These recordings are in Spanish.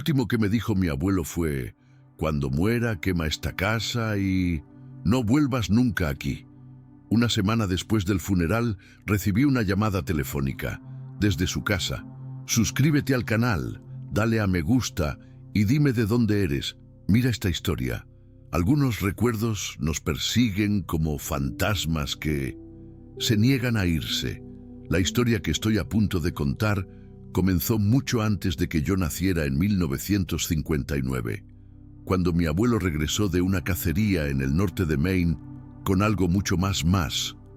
Último que me dijo mi abuelo fue: cuando muera, quema esta casa y no vuelvas nunca aquí. Una semana después del funeral, recibí una llamada telefónica desde su casa. Suscríbete al canal, dale a me gusta y dime de dónde eres. Mira esta historia. Algunos recuerdos nos persiguen como fantasmas que se niegan a irse. La historia que estoy a punto de contar comenzó mucho antes de que yo naciera en 1959, cuando mi abuelo regresó de una cacería en el norte de Maine con algo mucho más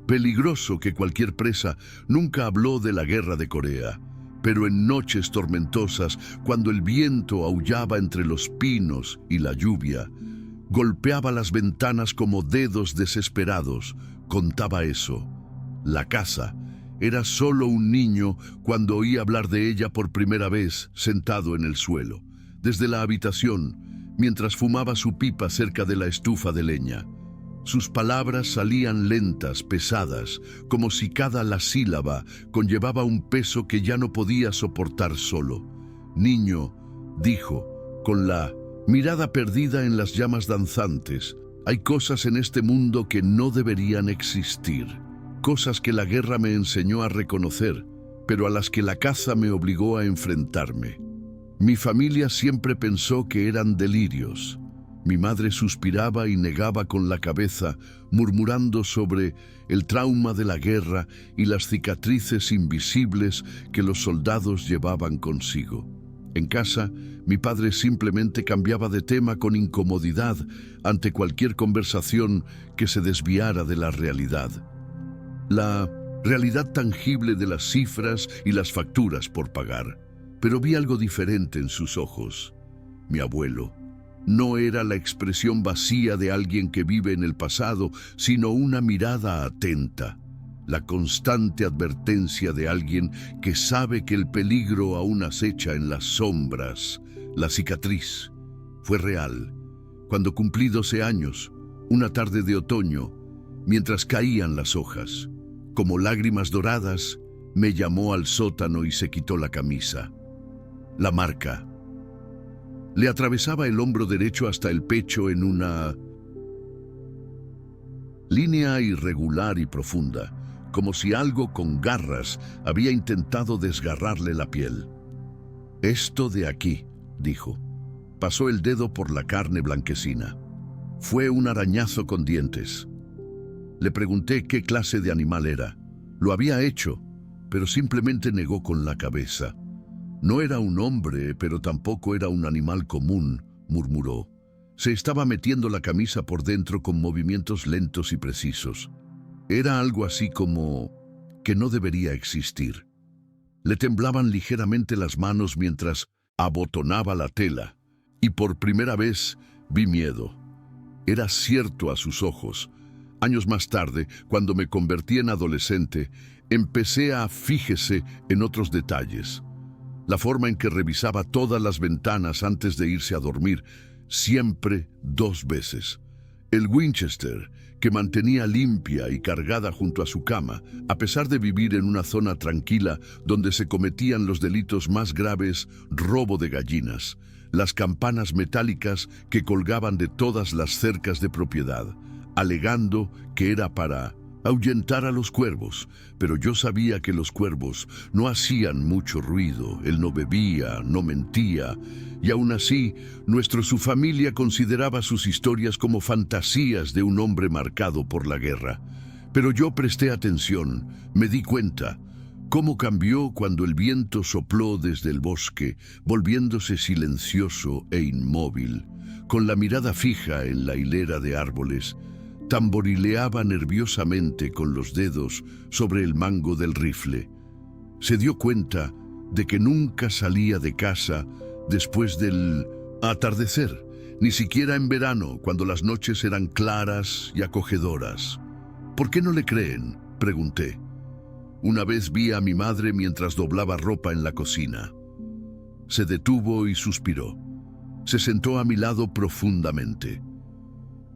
peligroso que cualquier presa. Nunca habló de la guerra de Corea, pero en noches tormentosas, cuando el viento aullaba entre los pinos y la lluvia golpeaba las ventanas como dedos desesperados, contaba eso. La casa era solo un niño cuando oí hablar de ella por primera vez, sentado en el suelo, desde la habitación, mientras fumaba su pipa cerca de la estufa de leña. Sus palabras salían lentas, pesadas, como si cada sílaba conllevaba un peso que ya no podía soportar solo. Niño, dijo, con la mirada perdida en las llamas danzantes, hay cosas en este mundo que no deberían existir. Cosas que la guerra me enseñó a reconocer, pero a las que la caza me obligó a enfrentarme. Mi familia siempre pensó que eran delirios. Mi madre suspiraba y negaba con la cabeza, murmurando sobre el trauma de la guerra y las cicatrices invisibles que los soldados llevaban consigo. En casa, mi padre simplemente cambiaba de tema con incomodidad ante cualquier conversación que se desviara de la realidad. La realidad tangible de las cifras y las facturas por pagar. Pero vi algo diferente en sus ojos. Mi abuelo no era la expresión vacía de alguien que vive en el pasado, sino una mirada atenta, la constante advertencia de alguien que sabe que el peligro aún acecha en las sombras. La cicatriz fue real. Cuando cumplí 12 años, una tarde de otoño, mientras caían las hojas, como lágrimas doradas, me llamó al sótano y se quitó la camisa. La marca le atravesaba el hombro derecho hasta el pecho en una línea irregular y profunda, como si algo con garras había intentado desgarrarle la piel. Esto de aquí, dijo. Pasó el dedo por la carne blanquecina. Fue un arañazo con dientes. Le pregunté qué clase de animal era. Lo había hecho, pero simplemente negó con la cabeza. No era un hombre, pero tampoco era un animal común, murmuró. Se estaba metiendo la camisa por dentro con movimientos lentos y precisos. Era algo así como que no debería existir. Le temblaban ligeramente las manos mientras abotonaba la tela, y por primera vez vi miedo. Era cierto a sus ojos. Años más tarde, cuando me convertí en adolescente, empecé a fijarse en otros detalles. La forma en que revisaba todas las ventanas antes de irse a dormir, siempre 2 veces. El Winchester, que mantenía limpia y cargada junto a su cama, a pesar de vivir en una zona tranquila donde se cometían los delitos más graves, robo de gallinas, las campanas metálicas que colgaban de todas las cercas de propiedad, alegando que era para ahuyentar a los cuervos, pero yo sabía que los cuervos no hacían mucho ruido, él no bebía, no mentía, y aún así, su familia consideraba sus historias como fantasías de un hombre marcado por la guerra. Pero yo presté atención, me di cuenta, cómo cambió cuando el viento sopló desde el bosque, volviéndose silencioso e inmóvil, con la mirada fija en la hilera de árboles. Tamborileaba nerviosamente con los dedos sobre el mango del rifle. Se dio cuenta de que nunca salía de casa después del atardecer, ni siquiera en verano, cuando las noches eran claras y acogedoras. ¿Por qué no le creen?, pregunté. Una vez vi a mi madre mientras doblaba ropa en la cocina. Se detuvo y suspiró. Se sentó a mi lado profundamente.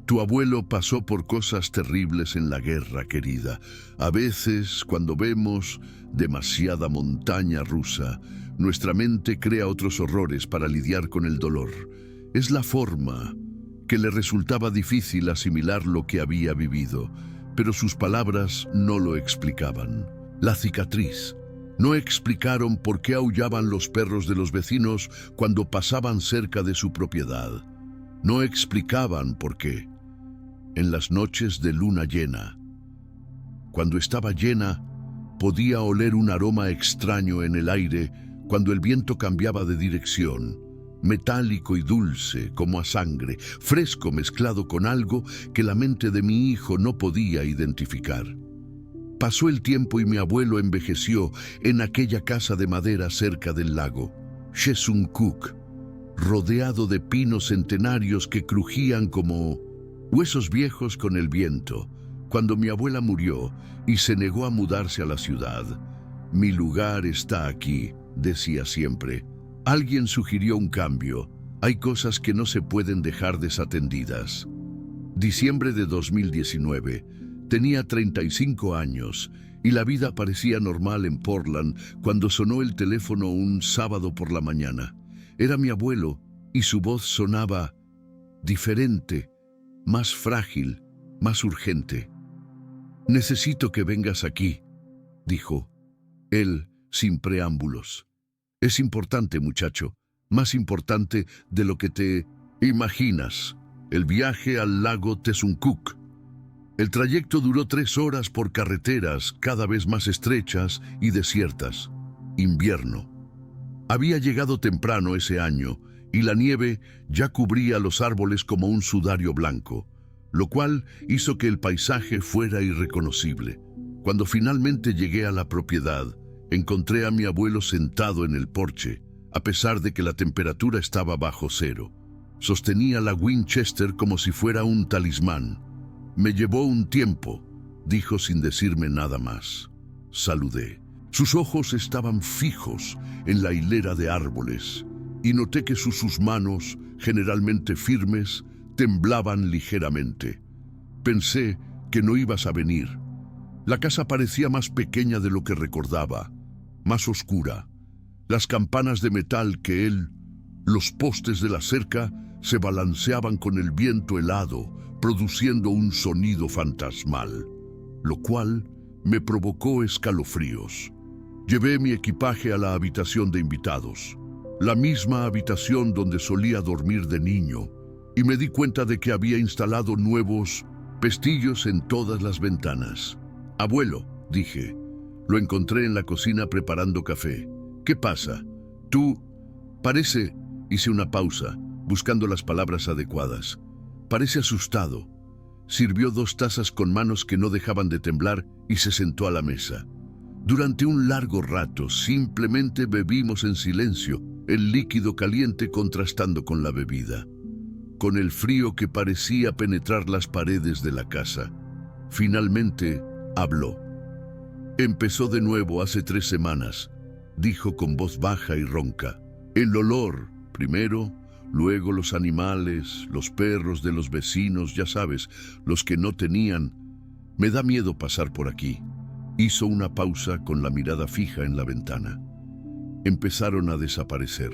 Tu abuelo pasó por cosas terribles en la guerra, querida. A veces, cuando vemos demasiada montaña rusa, Nuestra mente crea otros horrores para lidiar con el dolor. Es la forma que le resultaba difícil asimilar lo que había vivido, pero sus palabras no lo explicaban. La cicatriz. No explicaron por qué aullaban los perros de los vecinos cuando pasaban cerca de su propiedad. No explicaban por qué. En las noches de luna llena, cuando estaba llena, podía oler un aroma extraño en el aire cuando el viento cambiaba de dirección, metálico y dulce como a sangre, fresco mezclado con algo que la mente de mi hijo no podía identificar. Pasó el tiempo y mi abuelo envejeció en aquella casa de madera cerca del lago, Shesungkuk, rodeado de pinos centenarios que crujían como huesos viejos con el viento. Cuando mi abuela murió y se negó a mudarse a la ciudad, mi lugar está aquí, decía siempre. Alguien sugirió un cambio. Hay cosas que no se pueden dejar desatendidas. Diciembre de 2019. Tenía 35 años y la vida parecía normal en Portland cuando sonó el teléfono un sábado por la mañana. Era mi abuelo y su voz sonaba diferente, más frágil, más urgente. «Necesito que vengas aquí», dijo, él sin preámbulos. «Es importante, muchacho, más importante de lo que te imaginas. El viaje al lago Shesungkuk». El trayecto duró 3 horas por carreteras cada vez más estrechas y desiertas. Invierno. Había llegado temprano ese año y la nieve ya cubría los árboles como un sudario blanco, lo cual hizo que el paisaje fuera irreconocible. Cuando finalmente llegué a la propiedad, encontré a mi abuelo sentado en el porche, a pesar de que la temperatura estaba bajo cero. Sostenía la Winchester como si fuera un talismán. «Me llevó un tiempo», dijo sin decirme nada más. Saludé. Sus ojos estaban fijos en la hilera de árboles y noté que sus manos, generalmente firmes, temblaban ligeramente. Pensé que no ibas a venir. La casa parecía más pequeña de lo que recordaba, más oscura. Las campanas de metal que los postes de la cerca se balanceaban con el viento helado, produciendo un sonido fantasmal, lo cual me provocó escalofríos. Llevé mi equipaje a la habitación de invitados, la misma habitación donde solía dormir de niño, y me di cuenta de que había instalado nuevos pestillos en todas las ventanas. «Abuelo», dije, lo encontré en la cocina preparando café. «¿Qué pasa? Tú...» Parece... Hice una pausa, buscando las palabras adecuadas. Parece asustado. Sirvió 2 tazas con manos que no dejaban de temblar y se sentó a la mesa. Durante un largo rato simplemente bebimos en silencio, el líquido caliente contrastando con la bebida, con el frío que parecía penetrar las paredes de la casa. Finalmente habló. «Empezó de nuevo hace 3 semanas», dijo con voz baja y ronca. «El olor, primero, luego los animales, los perros de los vecinos, ya sabes, los que no tenían. Me da miedo pasar por aquí». Hizo una pausa con la mirada fija en la ventana. Empezaron a desaparecer.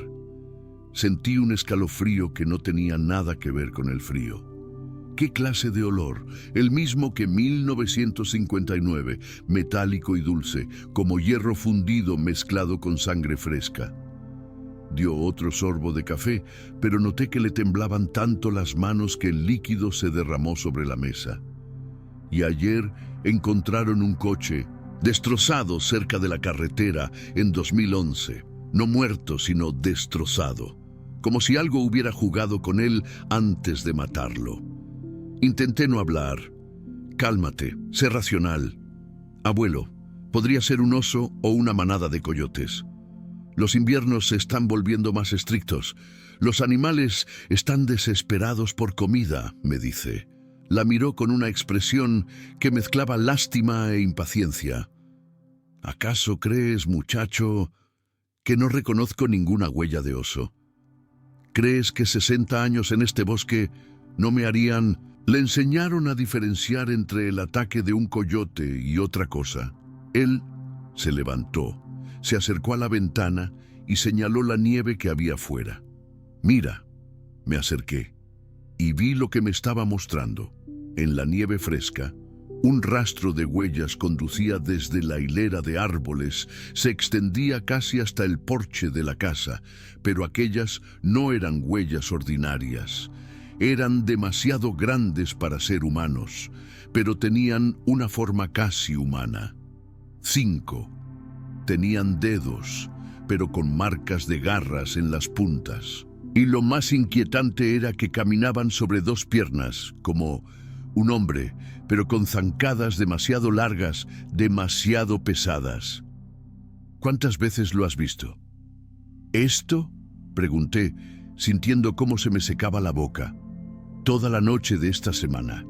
Sentí un escalofrío que no tenía nada que ver con el frío. ¿Qué clase de olor? El mismo que 1959, metálico y dulce, como hierro fundido mezclado con sangre fresca. Dio otro sorbo de café, pero noté que le temblaban tanto las manos que el líquido se derramó sobre la mesa. Y ayer encontraron un coche destrozado cerca de la carretera en 2011. No muerto, sino destrozado. Como si algo hubiera jugado con él antes de matarlo. Intenté no hablar. «Cálmate, sé racional. Abuelo, podría ser un oso o una manada de coyotes. Los inviernos se están volviendo más estrictos. Los animales están desesperados por comida», me dice. La miró con una expresión que mezclaba lástima e impaciencia. «¿Acaso crees, muchacho, que no reconozco ninguna huella de oso? ¿Crees que 60 años en este bosque no me harían...?» Le enseñaron a diferenciar entre el ataque de un coyote y otra cosa. Él se levantó, se acercó a la ventana y señaló la nieve que había fuera. «Mira», me acerqué y vi lo que me estaba mostrando. En la nieve fresca, un rastro de huellas conducía desde la hilera de árboles, se extendía casi hasta el porche de la casa, pero aquellas no eran huellas ordinarias. Eran demasiado grandes para ser humanos, pero tenían una forma casi humana. 5. Tenían dedos, pero con marcas de garras en las puntas. Y lo más inquietante era que caminaban sobre 2 piernas, como un hombre, pero con zancadas demasiado largas, demasiado pesadas. «¿Cuántas veces lo has visto?» «¿Esto?», pregunté, sintiendo cómo se me secaba la boca. «Toda la noche de esta semana.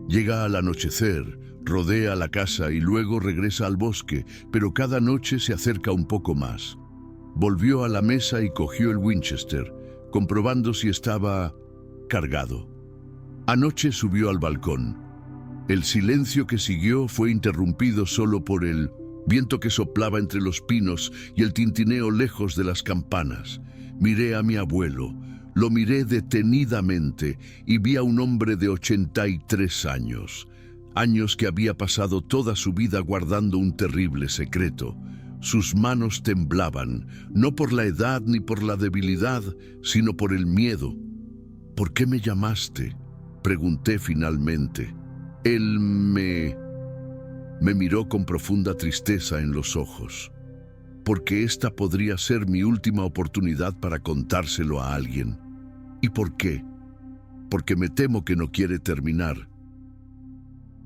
Llega al anochecer, rodea la casa y luego regresa al bosque, pero cada noche se acerca un poco más». Volvió a la mesa y cogió el Winchester, comprobando si estaba cargado. Anoche subió al balcón. El silencio que siguió fue interrumpido solo por el viento que soplaba entre los pinos y el tintineo lejos de las campanas. Miré a mi abuelo, lo miré detenidamente y vi a un hombre de 83 años. Años que había pasado toda su vida guardando un terrible secreto. Sus manos temblaban, no por la edad ni por la debilidad, sino por el miedo. «¿Por qué me llamaste?», pregunté finalmente. Él me miró con profunda tristeza en los ojos. «Porque esta podría ser mi última oportunidad para contárselo a alguien». «¿Y por qué?». «Porque me temo que no quiere terminar.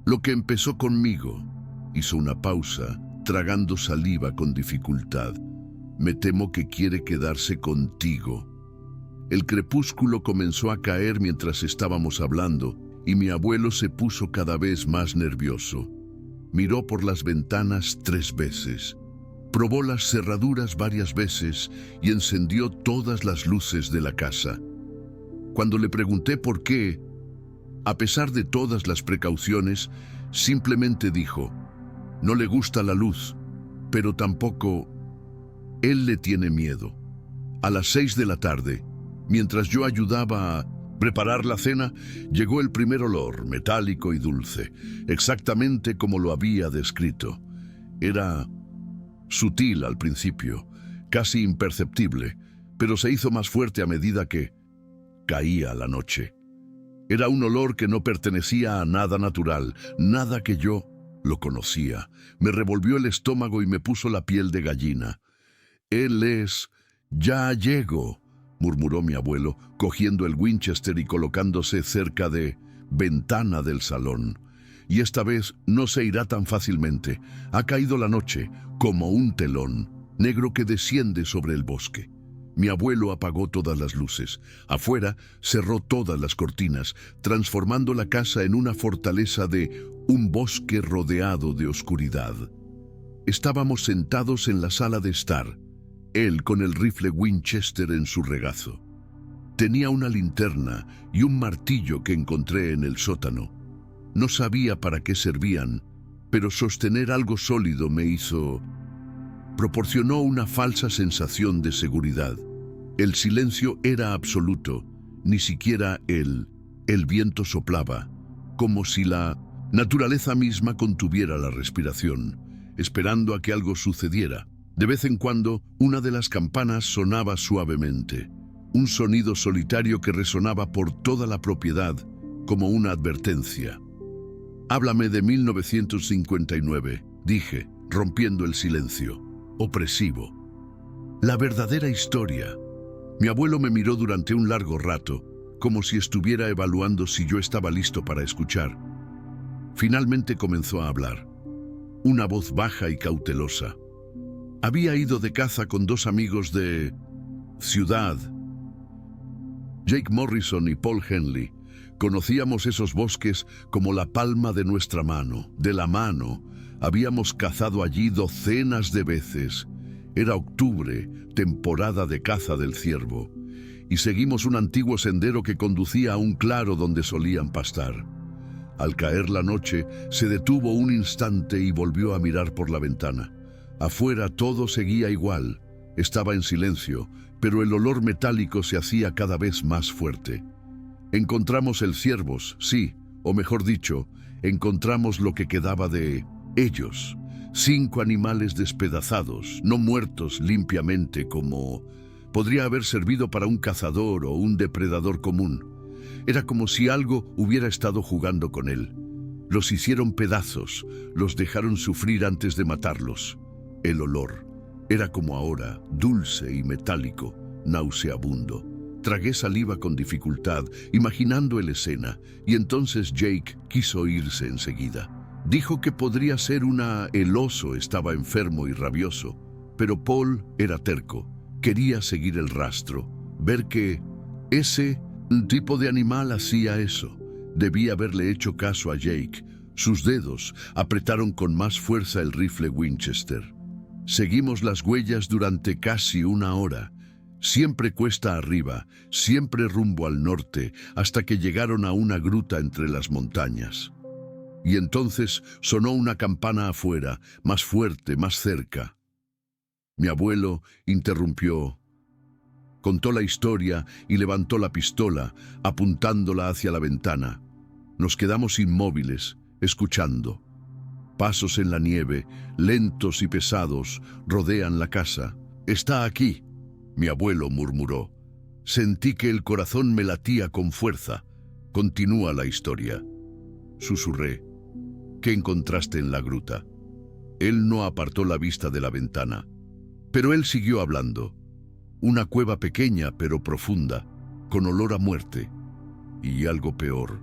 Lo que empezó conmigo». Hizo una pausa, tragando saliva con dificultad. «Me temo que quiere quedarse contigo». El crepúsculo comenzó a caer mientras estábamos hablando y mi abuelo se puso cada vez más nervioso. Miró por las ventanas 3 veces. Probó las cerraduras varias veces y encendió todas las luces de la casa. Cuando le pregunté por qué, a pesar de todas las precauciones, simplemente dijo: «No le gusta la luz, pero tampoco él le tiene miedo». A las 6 de la tarde, mientras yo ayudaba a preparar la cena, llegó el primer olor, metálico y dulce, exactamente como lo había descrito. Era sutil al principio, casi imperceptible, pero se hizo más fuerte a medida que caía la noche. Era un olor que no pertenecía a nada natural, nada que yo lo conocía. Me revolvió el estómago y me puso la piel de gallina. «Él es... ya llego», murmuró mi abuelo, cogiendo el Winchester y colocándose cerca de ventana del salón. «Y esta vez no se irá tan fácilmente. Ha caído la noche, como un telón negro que desciende sobre el bosque». Mi abuelo apagó todas las luces. Afuera cerró todas las cortinas, transformando la casa en una fortaleza de un bosque rodeado de oscuridad. Estábamos sentados en la sala de estar, él con el rifle Winchester en su regazo. Tenía una linterna y un martillo que encontré en el sótano. No sabía para qué servían, pero sostener algo sólido proporcionó una falsa sensación de seguridad. El silencio era absoluto, ni siquiera el viento soplaba, como si la naturaleza misma contuviera la respiración, esperando a que algo sucediera. De vez en cuando, una de las campanas sonaba suavemente, un sonido solitario que resonaba por toda la propiedad como una advertencia. «Háblame de 1959», dije, rompiendo el silencio, opresivo. «La verdadera historia». Mi abuelo me miró durante un largo rato, como si estuviera evaluando si yo estaba listo para escuchar. Finalmente comenzó a hablar. Una voz baja y cautelosa. Había ido de caza con 2 amigos de ciudad, Jake Morrison y Paul Henley. Conocíamos esos bosques como la palma de nuestra mano. De la mano, habíamos cazado allí docenas de veces. Era octubre, temporada de caza del ciervo, y seguimos un antiguo sendero que conducía a un claro donde solían pastar. Al caer la noche, se detuvo un instante y volvió a mirar por la ventana. Afuera todo seguía igual, estaba en silencio, pero el olor metálico se hacía cada vez más fuerte. Encontramos el ciervos, sí, o mejor dicho, encontramos lo que quedaba de ellos. 5 animales despedazados, no muertos limpiamente como podría haber servido para un cazador o un depredador común. Era como si algo hubiera estado jugando con él. Los hicieron pedazos, los dejaron sufrir antes de matarlos. El olor era como ahora, dulce y metálico, nauseabundo. Tragué saliva con dificultad, imaginando la escena, y entonces Jake quiso irse enseguida. Dijo que podría ser el oso estaba enfermo y rabioso, pero Paul era terco. Quería seguir el rastro, ver que ese tipo de animal hacía eso. Debía haberle hecho caso a Jake. Sus dedos apretaron con más fuerza el rifle Winchester. Seguimos las huellas durante casi 1 hora. Siempre cuesta arriba, siempre rumbo al norte, hasta que llegaron a una gruta entre las montañas. Y entonces sonó una campana afuera, más fuerte, más cerca. Mi abuelo interrumpió, contó la historia y levantó la pistola, apuntándola hacia la ventana. Nos quedamos inmóviles, escuchando. Pasos en la nieve, lentos y pesados, rodean la casa. «Está aquí», mi abuelo murmuró. Sentí que el corazón me latía con fuerza. «Continúa la historia», susurré. «¿Qué encontraste en la gruta?» Él no apartó la vista de la ventana, pero él siguió hablando. Una cueva pequeña pero profunda, con olor a muerte. Y algo peor.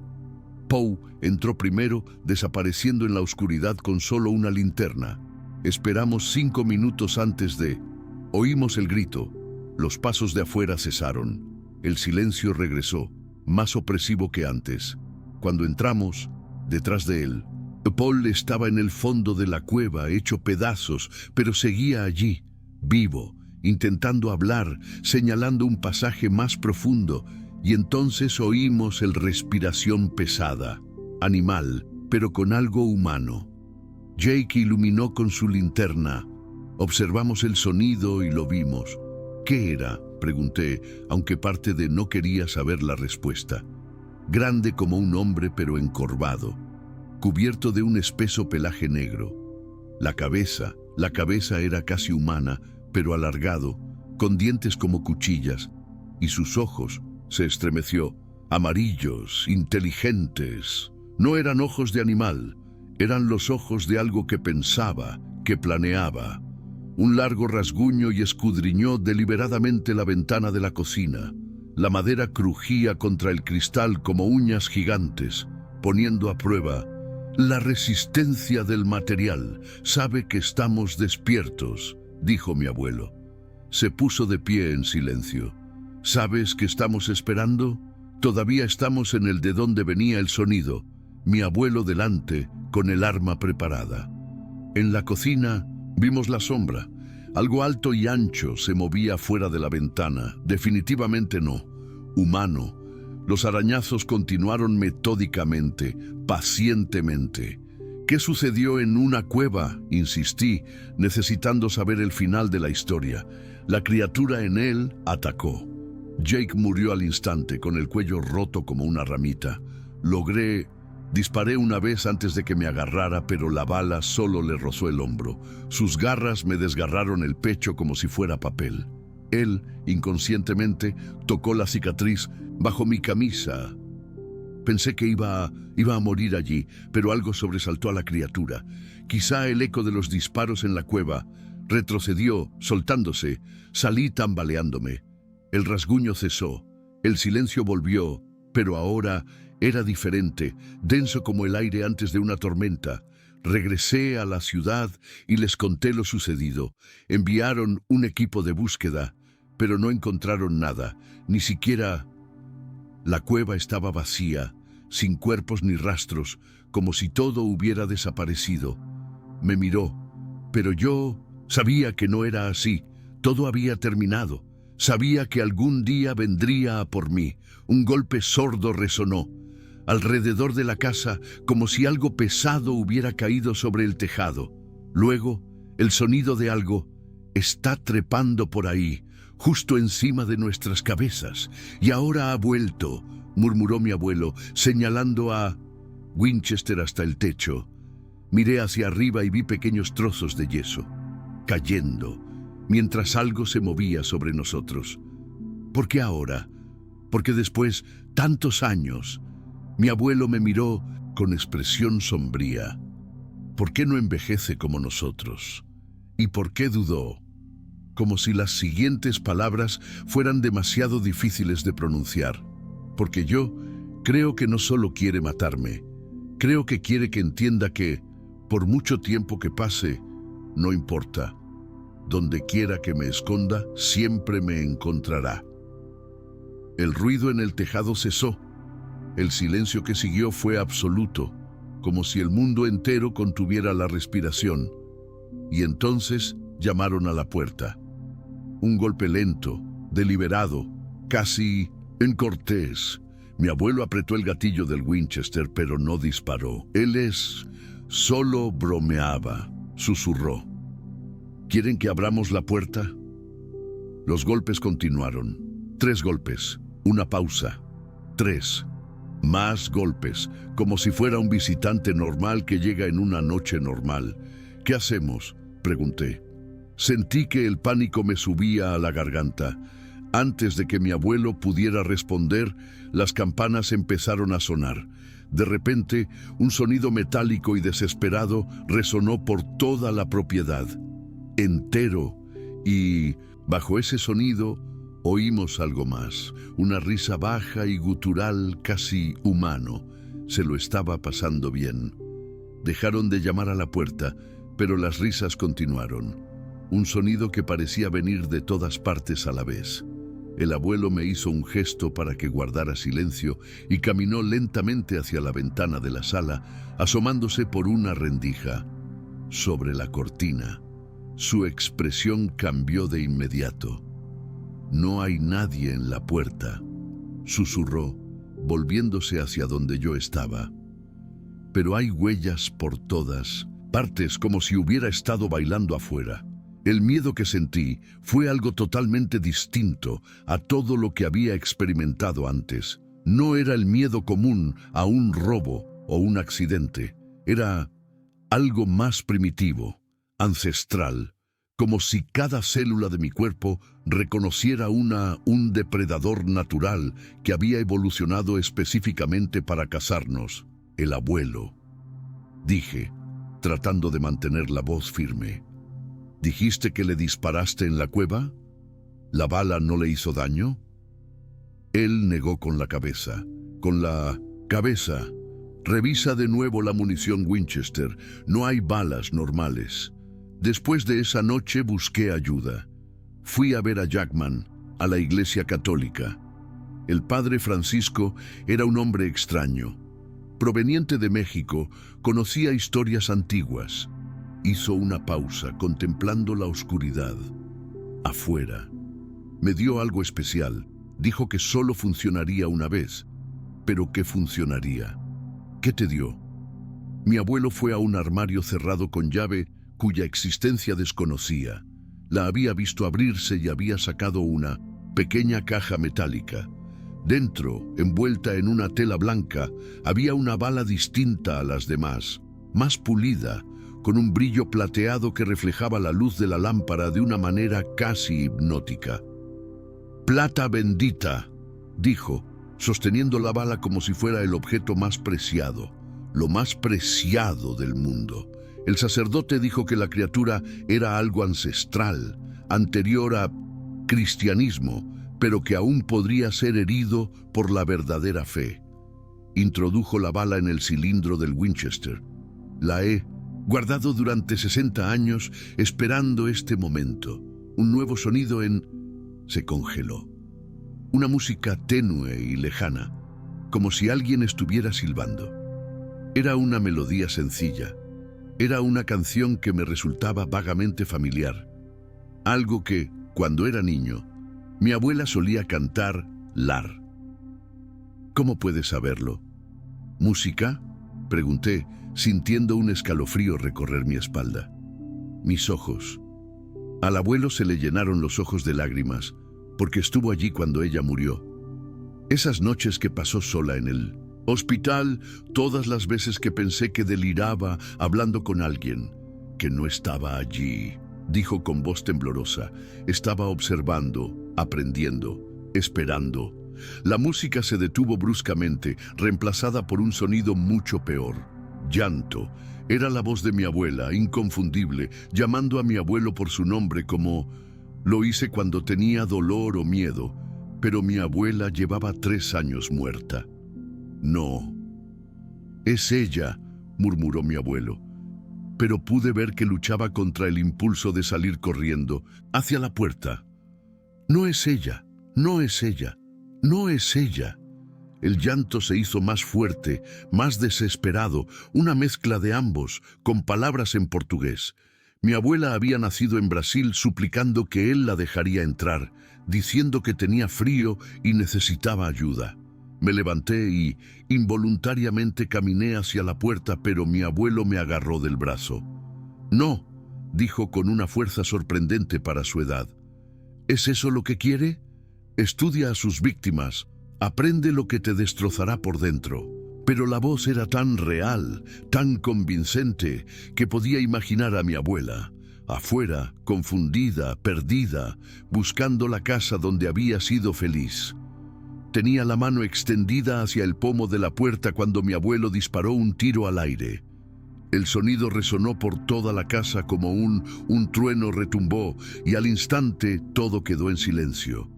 Poe entró primero, desapareciendo en la oscuridad con solo una linterna. Esperamos 5 minutos antes de... Oímos el grito. Los pasos de afuera cesaron. El silencio regresó, más opresivo que antes. Cuando entramos, detrás de él, Paul estaba en el fondo de la cueva, hecho pedazos, pero seguía allí, vivo, intentando hablar, señalando un pasaje más profundo, y entonces oímos el respiración pesada, animal, pero con algo humano. Jake iluminó con su linterna. Observamos el sonido y lo vimos. «¿Qué era?», pregunté, aunque parte de no quería saber la respuesta. Grande como un hombre pero encorvado, cubierto de un espeso pelaje negro. La cabeza era casi humana, pero alargado, con dientes como cuchillas, y sus ojos, se estremeció, amarillos, inteligentes. No eran ojos de animal, eran los ojos de algo que pensaba, que planeaba. Un largo rasguño y escudriñó deliberadamente la ventana de la cocina. La madera crujía contra el cristal como uñas gigantes, poniendo a prueba la resistencia del material. «Sabe que estamos despiertos», dijo mi abuelo. Se puso de pie en silencio. «¿Sabes qué estamos esperando? Todavía estamos en el de donde venía el sonido». Mi abuelo delante, con el arma preparada. En la cocina vimos la sombra. Algo alto y ancho se movía fuera de la ventana. Definitivamente no. Humano. Los arañazos continuaron metódicamente, pacientemente. «¿Qué sucedió en una cueva?», insistí, necesitando saber el final de la historia. La criatura en él atacó. Jake murió al instante, con el cuello roto como una ramita. Disparé una vez antes de que me agarrara, pero la bala solo le rozó el hombro. Sus garras me desgarraron el pecho como si fuera papel. Él, inconscientemente, tocó la cicatriz bajo mi camisa. Pensé que iba a morir allí, pero algo sobresaltó a la criatura. Quizá el eco de los disparos en la cueva. Retrocedió, soltándose. Salí tambaleándome. El rasguño cesó. El silencio volvió, pero ahora era diferente, denso como el aire antes de una tormenta. Regresé a la ciudad y les conté lo sucedido. Enviaron un equipo de búsqueda, pero no encontraron nada, ni siquiera... La cueva estaba vacía, sin cuerpos ni rastros, como si todo hubiera desaparecido. Me miró, pero yo sabía que no era así. Todo había terminado. Sabía que algún día vendría a por mí. Un golpe sordo resonó alrededor de la casa, como si algo pesado hubiera caído sobre el tejado. Luego, el sonido de algo, Está trepando por ahí, justo encima de nuestras cabezas. Y ahora ha vuelto, murmuró mi abuelo, señalando a Winchester hasta el techo. Miré hacia arriba y vi pequeños trozos de yeso, cayendo, mientras algo se movía sobre nosotros. ¿Por qué ahora? Porque después, tantos años, mi abuelo me miró con expresión sombría. ¿Por qué no envejece como nosotros? ¿Y por qué dudó? Como si las siguientes palabras fueran demasiado difíciles de pronunciar. Porque yo creo que no solo quiere matarme, creo que quiere que entienda que, por mucho tiempo que pase, no importa. Donde quiera que me esconda, siempre me encontrará. El ruido en el tejado cesó. El silencio que siguió fue absoluto, como si el mundo entero contuviera la respiración. Y entonces llamaron a la puerta. Un golpe lento, deliberado, casi en cortés. Mi abuelo apretó el gatillo del Winchester, pero no disparó. Solo bromeaba, susurró. ¿Quieren que abramos la puerta? Los golpes continuaron. 3 golpes, una pausa. 3. Más golpes, como si fuera un visitante normal que llega en una noche normal. ¿Qué hacemos?, pregunté. Sentí que el pánico me subía a la garganta. Antes de que mi abuelo pudiera responder, las campanas empezaron a sonar. De repente, un sonido metálico y desesperado resonó por toda la propiedad, entero, y, bajo ese sonido, oímos algo más, una risa baja y gutural, casi humano. Se lo estaba pasando bien. Dejaron de llamar a la puerta, pero las risas continuaron. Un sonido que parecía venir de todas partes a la vez. El abuelo me hizo un gesto para que guardara silencio y caminó lentamente hacia la ventana de la sala, asomándose por una rendija. Sobre la cortina, su expresión cambió de inmediato. «No hay nadie en la puerta», susurró, volviéndose hacia donde yo estaba. «Pero hay huellas por todas partes, como si hubiera estado bailando afuera». El miedo que sentí fue algo totalmente distinto a todo lo que había experimentado antes. No era el miedo común a un robo o un accidente. Era algo más primitivo, ancestral, como si cada célula de mi cuerpo reconociera un depredador natural que había evolucionado específicamente para cazarnos. El abuelo, dije, tratando de mantener la voz firme. ¿Dijiste que le disparaste en la cueva? ¿La bala no le hizo daño? Él negó con la cabeza. Con la cabeza. Revisa de nuevo la munición Winchester. No hay balas normales. Después de esa noche busqué ayuda. Fui a ver a Jackman, a la Iglesia Católica. El padre Francisco era un hombre extraño. Proveniente de México, conocía historias antiguas. Hizo una pausa, contemplando la oscuridad. Afuera. Me dio algo especial. Dijo que solo funcionaría una vez, pero que funcionaría. ¿Qué te dio? Mi abuelo fue a un armario cerrado con llave cuya existencia desconocía. La había visto abrirse y había sacado una pequeña caja metálica. Dentro, envuelta en una tela blanca, había una bala distinta a las demás, más pulida, con un brillo plateado que reflejaba la luz de la lámpara de una manera casi hipnótica. «Plata bendita», dijo, sosteniendo la bala como si fuera el objeto más preciado, lo más preciado del mundo. El sacerdote dijo que la criatura era algo ancestral, anterior a cristianismo, pero que aún podría ser herido por la verdadera fe. Introdujo la bala en el cilindro del Winchester. La he guardado durante 60 años esperando este momento. Un nuevo sonido se congeló. Una música tenue y lejana, como si alguien estuviera silbando. Era una melodía sencilla. Era una canción que me resultaba vagamente familiar. Algo que, cuando era niño, mi abuela solía cantar lar. ¿Cómo puedes saberlo? ¿Música?, pregunté, sintiendo un escalofrío recorrer mi espalda. Mis ojos. Al abuelo se le llenaron los ojos de lágrimas, porque estuvo allí cuando ella murió. Esas noches que pasó sola en el hospital, todas las veces que pensé que deliraba hablando con alguien, que no estaba allí, dijo con voz temblorosa. Estaba observando, aprendiendo, esperando. La música se detuvo bruscamente, reemplazada por un sonido mucho peor. Llanto. Era la voz de mi abuela, inconfundible, llamando a mi abuelo por su nombre como lo hice cuando tenía dolor o miedo, pero mi abuela llevaba 3 años muerta. No. Es ella, murmuró mi abuelo, pero pude ver que luchaba contra el impulso de salir corriendo hacia la puerta. No es ella, no es ella, no es ella. El llanto se hizo más fuerte, más desesperado, una mezcla de ambos, con palabras en portugués. Mi abuela había nacido en Brasil suplicando que él la dejaría entrar, diciendo que tenía frío y necesitaba ayuda. Me levanté y involuntariamente caminé hacia la puerta, pero mi abuelo me agarró del brazo. No, dijo con una fuerza sorprendente para su edad. ¿Es eso lo que quiere? Estudia a sus víctimas. Aprende lo que te destrozará por dentro. Pero la voz era tan real, tan convincente, que podía imaginar a mi abuela, afuera, confundida, perdida, buscando la casa donde había sido feliz. Tenía la mano extendida hacia el pomo de la puerta cuando mi abuelo disparó un tiro al aire. El sonido resonó por toda la casa como un trueno retumbó, y al instante todo quedó en silencio.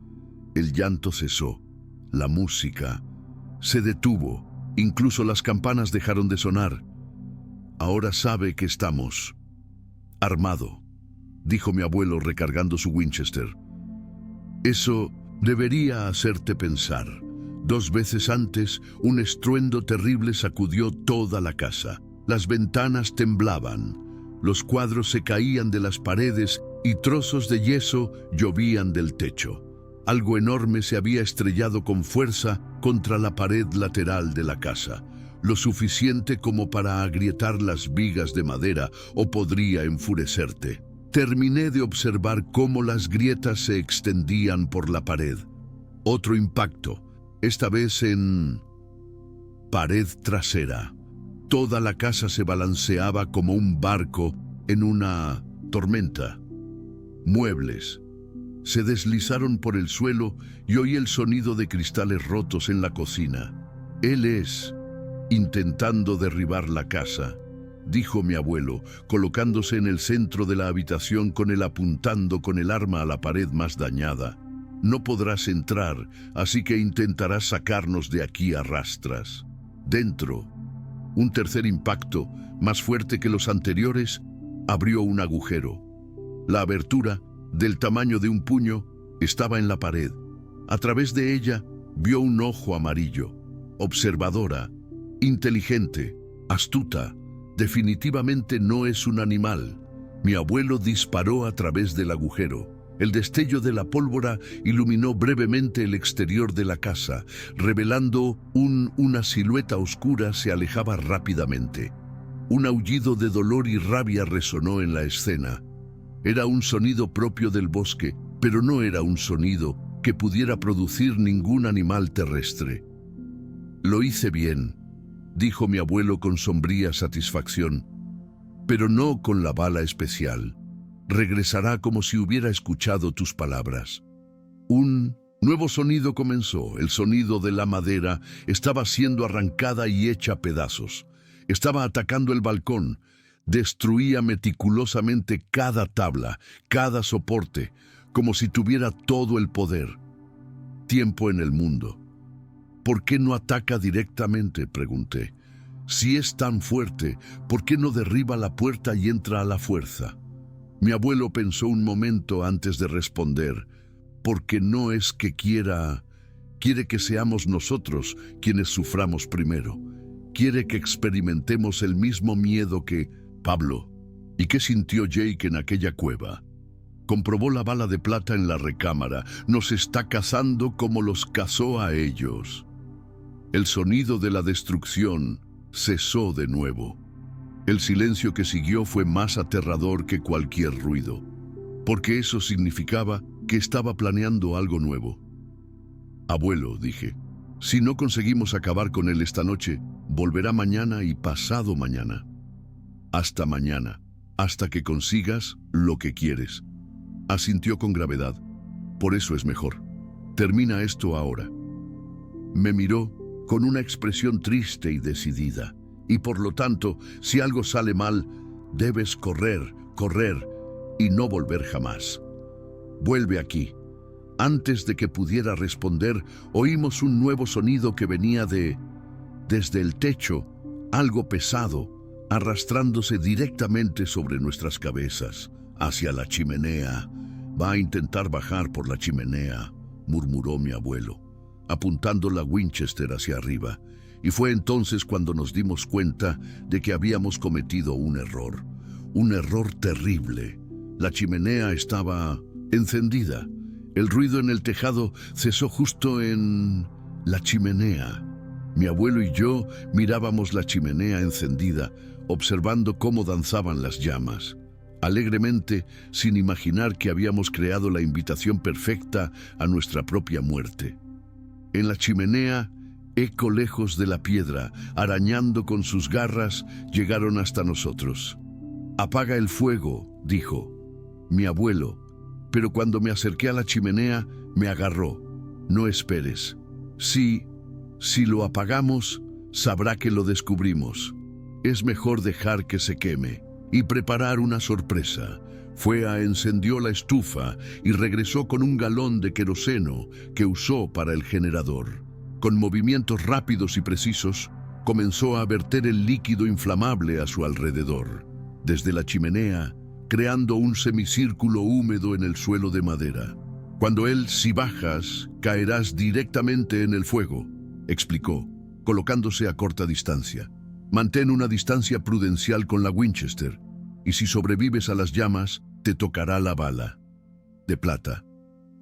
El llanto cesó. La música se detuvo, incluso las campanas dejaron de sonar. Ahora sabe que estamos armado, dijo mi abuelo recargando su Winchester. Eso debería hacerte pensar. 2 veces antes, un estruendo terrible sacudió toda la casa. Las ventanas temblaban, los cuadros se caían de las paredes y trozos de yeso llovían del techo. Algo enorme se había estrellado con fuerza contra la pared lateral de la casa, lo suficiente como para agrietar las vigas de madera o podría enfurecerte. Terminé de observar cómo las grietas se extendían por la pared. Otro impacto, esta vez en pared trasera. Toda la casa se balanceaba como un barco en una tormenta. Muebles se deslizaron por el suelo y oí el sonido de cristales rotos en la cocina. Él es intentando derribar la casa, dijo mi abuelo, colocándose en el centro de la habitación con él apuntando con el arma a la pared más dañada. No podrás entrar, así que intentarás sacarnos de aquí a rastras. Dentro, un tercer impacto, más fuerte que los anteriores, abrió un agujero. La abertura, del tamaño de un puño, estaba en la pared. A través de ella vio un ojo amarillo, observadora, inteligente, astuta. Definitivamente no es un animal. Mi abuelo disparó a través del agujero. El destello de la pólvora iluminó brevemente el exterior de la casa, revelando una silueta oscura se alejaba rápidamente. Un aullido de dolor y rabia resonó en la escena. Era un sonido propio del bosque, pero no era un sonido que pudiera producir ningún animal terrestre. Lo hice bien, dijo mi abuelo con sombría satisfacción, pero no con la bala especial. Regresará como si hubiera escuchado tus palabras. Un nuevo sonido comenzó. El sonido de la madera estaba siendo arrancada y hecha a pedazos. Estaba atacando el balcón. Destruía meticulosamente cada tabla, cada soporte, como si tuviera todo el poder. Tiempo en el mundo. ¿Por qué no ataca directamente?, pregunté. Si es tan fuerte, ¿por qué no derriba la puerta y entra a la fuerza? Mi abuelo pensó un momento antes de responder. Porque no es que quiere que seamos nosotros quienes suframos primero. Quiere que experimentemos el mismo miedo que Pablo. ¿Y qué sintió Jake en aquella cueva? Comprobó la bala de plata en la recámara. Nos está cazando como los cazó a ellos. El sonido de la destrucción cesó de nuevo. El silencio que siguió fue más aterrador que cualquier ruido. porque eso significaba que estaba planeando algo nuevo. Abuelo, dije, si no conseguimos acabar con él esta noche, volverá mañana y pasado mañana. Hasta mañana, hasta que consigas lo que quieres. Asintió con gravedad. Por eso es mejor. Termina esto ahora. Me miró con una expresión triste y decidida. Y por lo tanto, si algo sale mal, debes correr, correr y no volver jamás. Vuelve aquí. Antes de que pudiera responder, oímos un nuevo sonido que venía desde el techo, algo pesado, arrastrándose directamente sobre nuestras cabezas, hacia la chimenea. Va a intentar bajar por la chimenea, murmuró mi abuelo, apuntando la Winchester hacia arriba. Y fue entonces cuando nos dimos cuenta de que habíamos cometido un error terrible. La chimenea estaba encendida. El ruido en el tejado cesó justo en la chimenea. Mi abuelo y yo mirábamos la chimenea encendida, observando cómo danzaban las llamas, alegremente, sin imaginar que habíamos creado la invitación perfecta a nuestra propia muerte. En la chimenea, eco lejos de la piedra, arañando con sus garras, llegaron hasta nosotros. «Apaga el fuego», dijo mi abuelo, pero cuando me acerqué a la chimenea, me agarró. «No esperes. Si lo apagamos, sabrá que lo descubrimos. Es mejor dejar que se queme y preparar una sorpresa». Encendió la estufa y regresó con un galón de queroseno que usó para el generador. Con movimientos rápidos y precisos, comenzó a verter el líquido inflamable a su alrededor, desde la chimenea, creando un semicírculo húmedo en el suelo de madera. Si bajas, caerás directamente en el fuego», explicó, colocándose a corta distancia. «Mantén una distancia prudencial con la Winchester, y si sobrevives a las llamas, te tocará la bala de plata».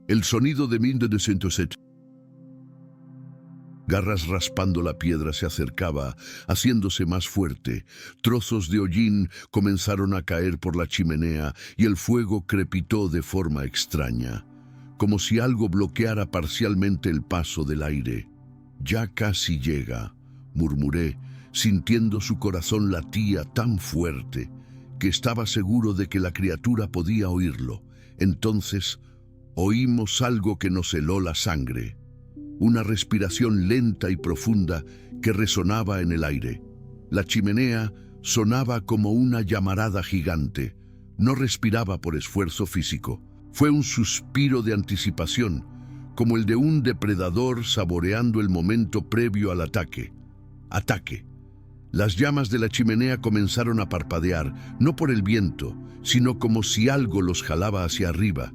El sonido de 1907. Garras raspando la piedra se acercaba, haciéndose más fuerte. Trozos de hollín comenzaron a caer por la chimenea y el fuego crepitó de forma extraña, como si algo bloqueara parcialmente el paso del aire. «Ya casi llega», murmuré, sintiendo su corazón latía tan fuerte que estaba seguro de que la criatura podía oírlo. Entonces oímos algo que nos heló la sangre. Una respiración lenta y profunda que resonaba en el aire. La chimenea sonaba como una llamarada gigante. No respiraba por esfuerzo físico. Fue un suspiro de anticipación, como el de un depredador saboreando el momento previo al ataque. ¡Ataque! Las llamas de la chimenea comenzaron a parpadear, no por el viento, sino como si algo los jalaba hacia arriba.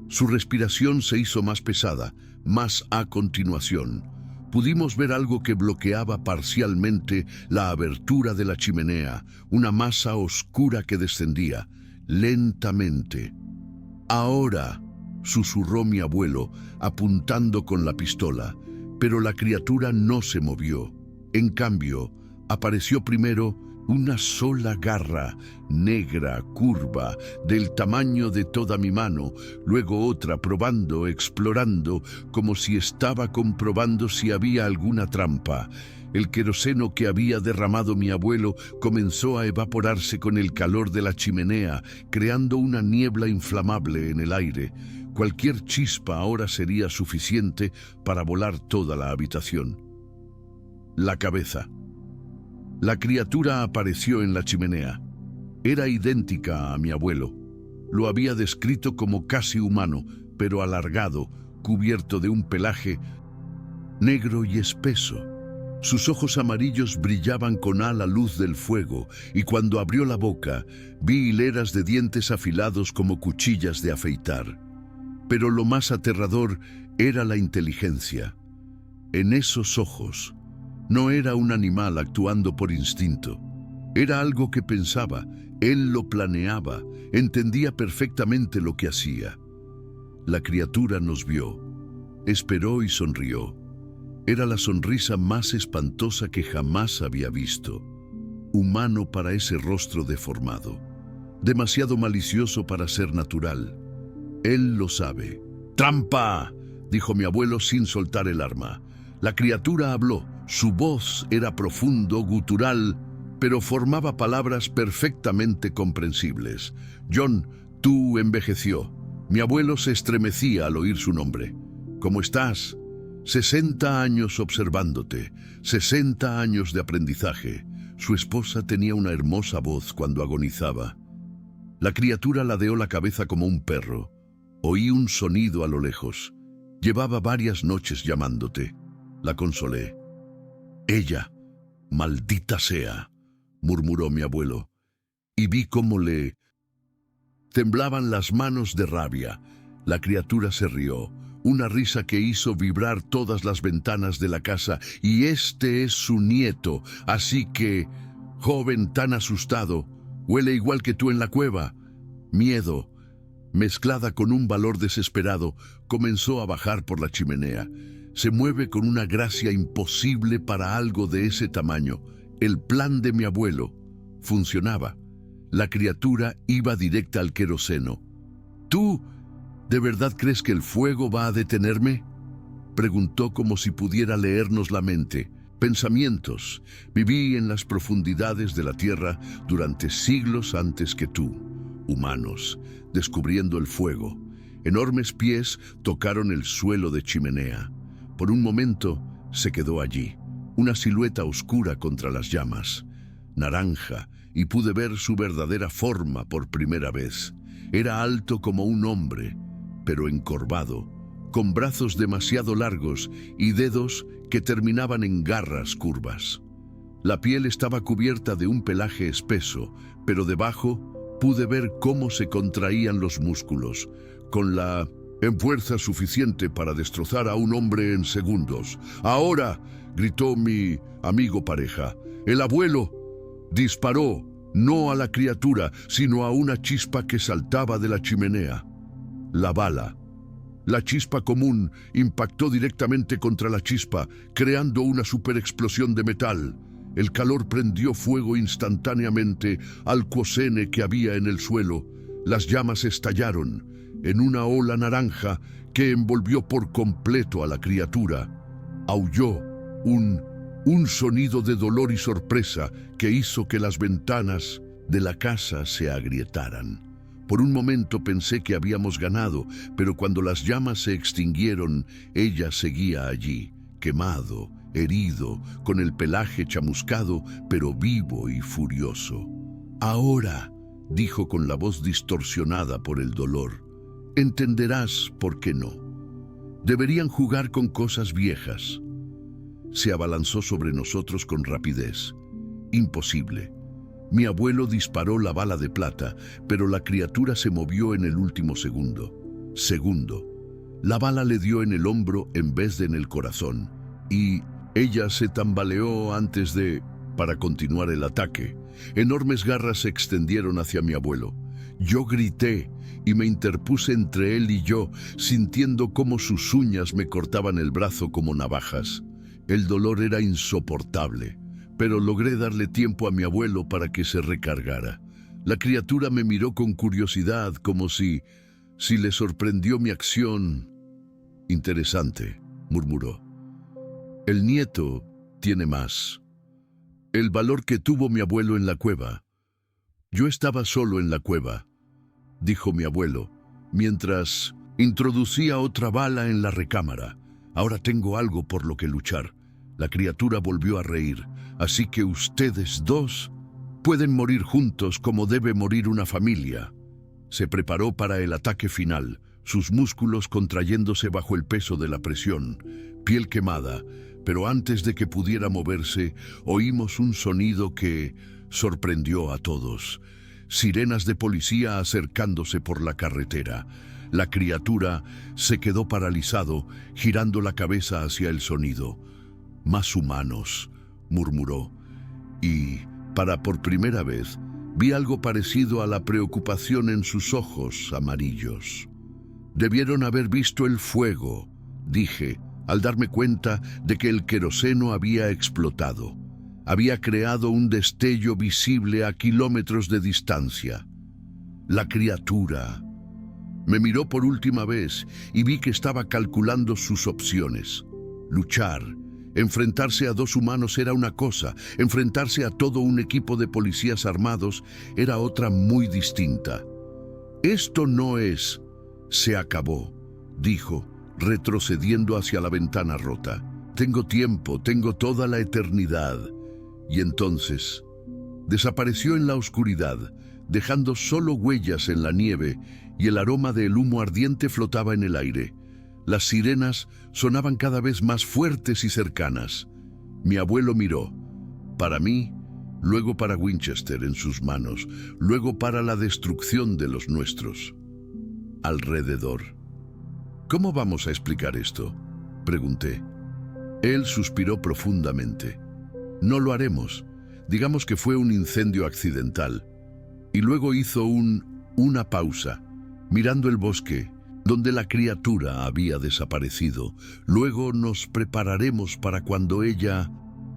Su respiración se hizo más pesada. Más a continuación, pudimos ver algo que bloqueaba parcialmente la abertura de la chimenea, una masa oscura que descendía lentamente. «Ahora», susurró mi abuelo, apuntando con la pistola, pero la criatura no se movió. En cambio, apareció primero una sola garra, negra, curva, del tamaño de toda mi mano, luego otra probando, explorando, como si estaba comprobando si había alguna trampa. El queroseno que había derramado mi abuelo comenzó a evaporarse con el calor de la chimenea, creando una niebla inflamable en el aire. Cualquier chispa ahora sería suficiente para volar toda la habitación. La cabeza. La criatura apareció en la chimenea. Era idéntica a mi abuelo. Lo había descrito como casi humano, pero alargado, cubierto de un pelaje negro y espeso. Sus ojos amarillos brillaban con la luz del fuego, y cuando abrió la boca, vi hileras de dientes afilados como cuchillas de afeitar. Pero lo más aterrador era la inteligencia. En esos ojos, no era un animal actuando por instinto. Era algo que pensaba, él lo planeaba, entendía perfectamente lo que hacía. La criatura nos vio, esperó y sonrió. Era la sonrisa más espantosa que jamás había visto. Humano para ese rostro deformado. Demasiado malicioso para ser natural. Él lo sabe. ¡Trampa!, dijo mi abuelo sin soltar el arma. La criatura habló. Su voz era profundo, gutural, pero formaba palabras perfectamente comprensibles. John, tú envejeció. Mi abuelo se estremecía al oír su nombre. ¿Cómo estás? 60 años observándote, 60 años de aprendizaje. Su esposa tenía una hermosa voz cuando agonizaba. La criatura ladeó la cabeza como un perro. Oí un sonido a lo lejos. Llevaba varias noches llamándote. La consolé. Ella, maldita sea, murmuró mi abuelo, y vi cómo le temblaban las manos de rabia. La criatura se rió, una risa que hizo vibrar todas las ventanas de la casa, y este es su nieto, así que, joven tan asustado, huele igual que tú en la cueva. Miedo, mezclada con un valor desesperado, comenzó a bajar por la chimenea. Se mueve con una gracia imposible para algo de ese tamaño. El plan de mi abuelo funcionaba. La criatura iba directa al queroseno. ¿Tú de verdad crees que el fuego va a detenerme?, preguntó como si pudiera leernos la mente. Pensamientos. Viví en las profundidades de la tierra durante siglos antes que tú, humanos, descubriendo el fuego. Enormes pies tocaron el suelo de chimenea. Por un momento se quedó allí, una silueta oscura contra las llamas, naranja, y pude ver su verdadera forma por primera vez. Era alto como un hombre, pero encorvado, con brazos demasiado largos y dedos que terminaban en garras curvas. La piel estaba cubierta de un pelaje espeso, pero debajo pude ver cómo se contraían los músculos, con la fuerza suficiente para destrozar a un hombre en segundos. «¡Ahora!», gritó mi amigo pareja. El abuelo disparó, no a la criatura, sino a una chispa que saltaba de la chimenea. La bala, la chispa común, impactó directamente contra la chispa, creando una superexplosión de metal. El calor prendió fuego instantáneamente al queroseno que había en el suelo. Las llamas estallaron en una ola naranja que envolvió por completo a la criatura. Aulló un sonido de dolor y sorpresa que hizo que las ventanas de la casa se agrietaran. Por un momento pensé que habíamos ganado, pero cuando las llamas se extinguieron, ella seguía allí, quemado, herido, con el pelaje chamuscado, pero vivo y furioso. «Ahora», dijo con la voz distorsionada por el dolor, «entenderás por qué no. Deberían jugar con cosas viejas». Se abalanzó sobre nosotros con rapidez. Imposible. Mi abuelo disparó la bala de plata, pero la criatura se movió en el último segundo. La bala le dio en el hombro en vez de en el corazón, y ella se tambaleó para continuar el ataque. Enormes garras se extendieron hacia mi abuelo. Yo grité y me interpuse entre él y yo, sintiendo cómo sus uñas me cortaban el brazo como navajas. El dolor era insoportable, pero logré darle tiempo a mi abuelo para que se recargara. La criatura me miró con curiosidad, como si le sorprendió mi acción. «Interesante», murmuró. «El nieto tiene más. El valor que tuvo mi abuelo en la cueva». «Yo estaba solo en la cueva», dijo mi abuelo, mientras introducía otra bala en la recámara. «Ahora tengo algo por lo que luchar». La criatura volvió a reír. «Así que ustedes dos pueden morir juntos como debe morir una familia». Se preparó para el ataque final, sus músculos contrayéndose bajo el peso de la presión, piel quemada, pero antes de que pudiera moverse, oímos un sonido que sorprendió a todos. Sirenas de policía acercándose por la carretera. La criatura se quedó paralizado, girando la cabeza hacia el sonido. «Más humanos», murmuró, y, por primera vez, vi algo parecido a la preocupación en sus ojos amarillos. «Debieron haber visto el fuego», dije, al darme cuenta de que el queroseno había explotado. Había creado un destello visible a kilómetros de distancia. La criatura Me miró por última vez y vi que estaba calculando sus opciones. Luchar, enfrentarse a dos humanos era una cosa, enfrentarse a todo un equipo de policías armados era otra muy distinta. Esto no es... Se acabó, dijo, retrocediendo hacia la ventana rota. Tengo tiempo, tengo toda la eternidad. Y entonces desapareció en la oscuridad, dejando solo huellas en la nieve y el aroma del humo ardiente flotaba en el aire. Las sirenas sonaban cada vez más fuertes y cercanas. Mi abuelo miró, para mí, luego para Winchester en sus manos, luego para la destrucción de los nuestros. Alrededor. ¿Cómo vamos a explicar esto?, pregunté. Él suspiró profundamente. No lo haremos. Digamos que fue un incendio accidental. Y luego hizo una pausa, mirando el bosque, donde la criatura había desaparecido. Luego nos prepararemos para cuando ella...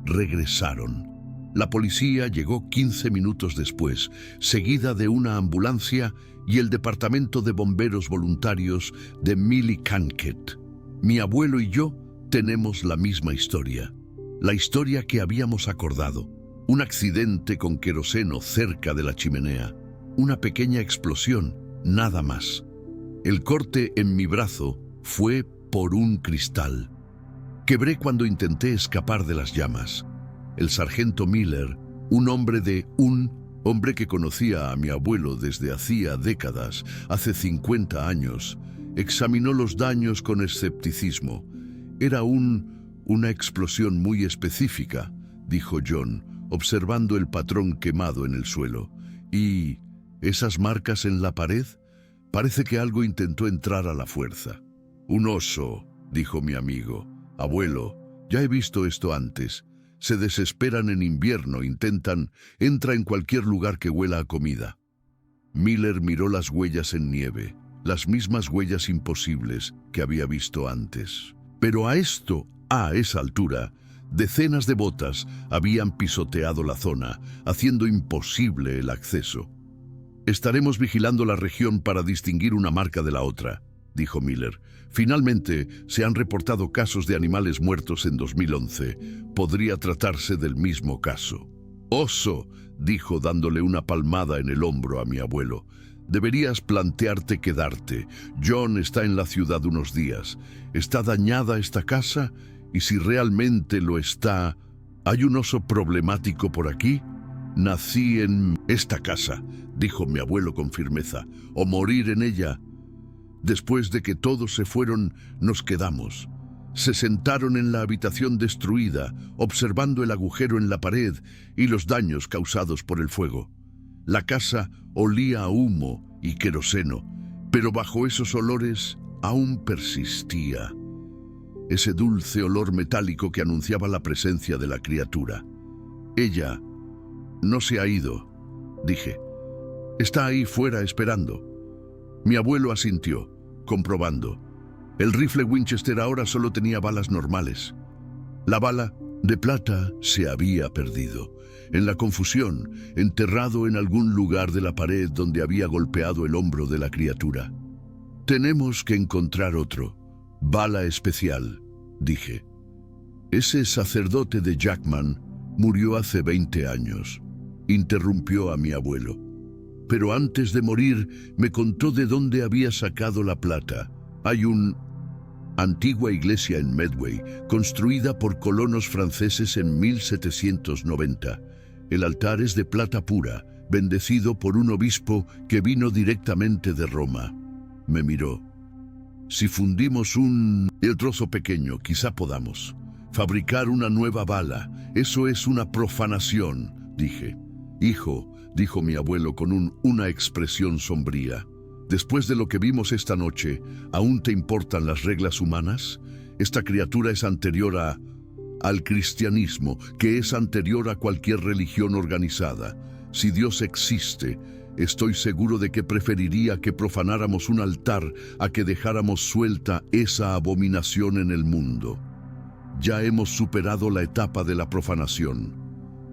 Regresaron. La policía llegó 15 minutos después, seguida de una ambulancia y el departamento de bomberos voluntarios de Millicanket. Mi abuelo y yo tenemos la misma historia. La historia que habíamos acordado. Un accidente con queroseno cerca de la chimenea. Una pequeña explosión, nada más. El corte en mi brazo fue por un cristal. Quebré cuando intenté escapar de las llamas. El sargento Miller, un hombre que conocía a mi abuelo desde hacía décadas, hace 50 años, examinó los daños con escepticismo. Era una explosión muy específica, dijo John, observando el patrón quemado en el suelo. ¿Y esas marcas en la pared? Parece que algo intentó entrar a la fuerza. Un oso, dijo mi amigo. Abuelo, ya he visto esto antes. Se desesperan en invierno, entra en cualquier lugar que huela a comida. Miller miró las huellas en nieve, las mismas huellas imposibles que había visto antes. Pero a esa altura, decenas de botas habían pisoteado la zona, haciendo imposible el acceso. Estaremos vigilando la región para distinguir una marca de la otra, dijo Miller. Finalmente, se han reportado casos de animales muertos en 2011. Podría tratarse del mismo caso. Oso, dijo dándole una palmada en el hombro a mi abuelo. Deberías plantearte quedarte. John está en la ciudad unos días. ¿Está dañada esta casa? Y si realmente lo está, ¿hay un oso problemático por aquí? Nací en esta casa, dijo mi abuelo con firmeza, o morir en ella. Después de que todos se fueron, nos quedamos. Se sentaron en la habitación destruida, observando el agujero en la pared y los daños causados por el fuego. La casa olía a humo y queroseno, pero bajo esos olores aún persistía ese dulce olor metálico que anunciaba la presencia de la criatura. Ella no se ha ido, dije. Está ahí fuera esperando. Mi abuelo asintió, comprobando. El rifle Winchester ahora solo tenía balas normales. La bala de plata se había perdido. En la confusión, enterrado en algún lugar de la pared donde había golpeado el hombro de la criatura. Tenemos que encontrar otro. Bala especial, dije. Ese sacerdote de Jackman murió hace 20 años, interrumpió a mi abuelo. Pero antes de morir me contó de dónde había sacado la plata. Hay una antigua iglesia en Medway, construida por colonos franceses en 1790. El altar es de plata pura, bendecido por un obispo que vino directamente de Roma. Me miró. Si fundimos el trozo pequeño, quizá podamos. Fabricar una nueva bala, eso es una profanación, dije. Hijo, dijo mi abuelo con una expresión sombría. Después de lo que vimos esta noche, ¿aún te importan las reglas humanas? Esta criatura es anterior al cristianismo, que es anterior a cualquier religión organizada. Si Dios existe, estoy seguro de que preferiría que profanáramos un altar a que dejáramos suelta esa abominación en el mundo. Ya hemos superado la etapa de la profanación.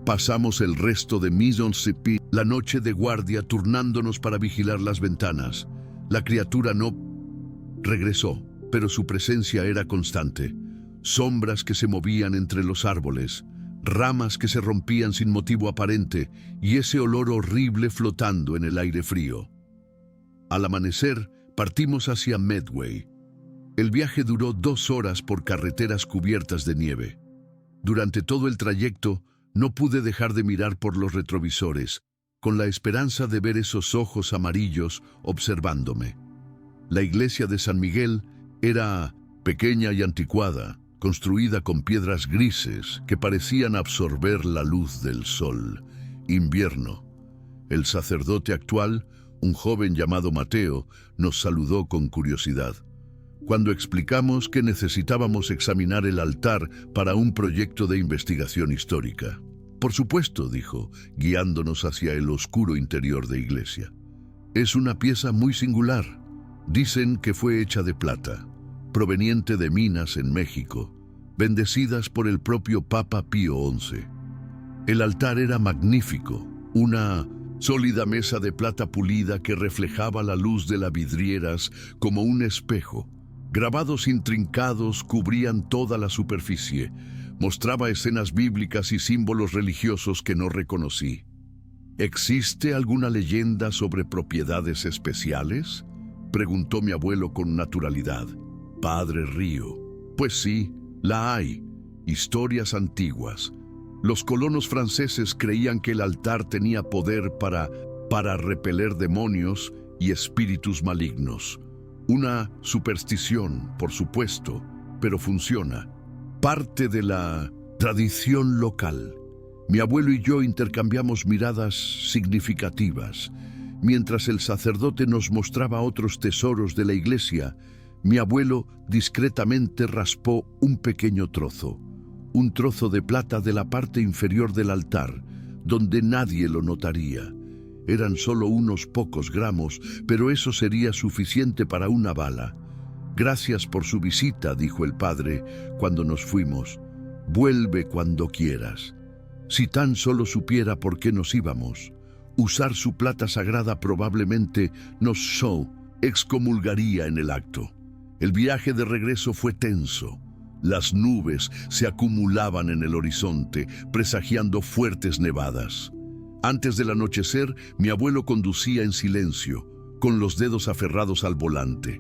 Pasamos el resto de Mississippi la noche de guardia turnándonos para vigilar las ventanas. La criatura no regresó, pero su presencia era constante. Sombras que se movían entre los árboles, ramas que se rompían sin motivo aparente y ese olor horrible flotando en el aire frío. Al amanecer, partimos hacia Medway. El viaje duró 2 horas por carreteras cubiertas de nieve. Durante todo el trayecto, no pude dejar de mirar por los retrovisores, con la esperanza de ver esos ojos amarillos observándome. La iglesia de San Miguel era pequeña y anticuada, construida con piedras grises que parecían absorber la luz del sol. Invierno. El sacerdote actual, un joven llamado Mateo, nos saludó con curiosidad. Cuando explicamos que necesitábamos examinar el altar para un proyecto de investigación histórica. Por supuesto, dijo, guiándonos hacia el oscuro interior de iglesia. Es una pieza muy singular. Dicen que fue hecha de plata, proveniente de minas en México, bendecidas por el propio Papa Pío XI. El altar era magnífico, una sólida mesa de plata pulida que reflejaba la luz de las vidrieras como un espejo. Grabados intrincados cubrían toda la superficie. Mostraba escenas bíblicas y símbolos religiosos que no reconocí. ¿Existe alguna leyenda sobre propiedades especiales?, preguntó mi abuelo con naturalidad. Padre Río. Pues sí, la hay. Historias antiguas. Los colonos franceses creían que el altar tenía poder para repeler demonios y espíritus malignos. Una superstición, por supuesto, pero funciona. Parte de la tradición local. Mi abuelo y yo intercambiamos miradas significativas. Mientras el sacerdote nos mostraba otros tesoros de la iglesia, mi abuelo discretamente raspó un pequeño trozo. Un trozo de plata de la parte inferior del altar, donde nadie lo notaría. Eran solo unos pocos gramos, pero eso sería suficiente para una bala. Gracias por su visita, dijo el padre cuando nos fuimos. Vuelve cuando quieras. Si tan solo supiera por qué nos íbamos. Usar su plata sagrada probablemente nos excomulgaría en el acto. El viaje de regreso fue tenso. Las nubes se acumulaban en el horizonte, presagiando fuertes nevadas. Antes del anochecer, mi abuelo conducía en silencio, con los dedos aferrados al volante,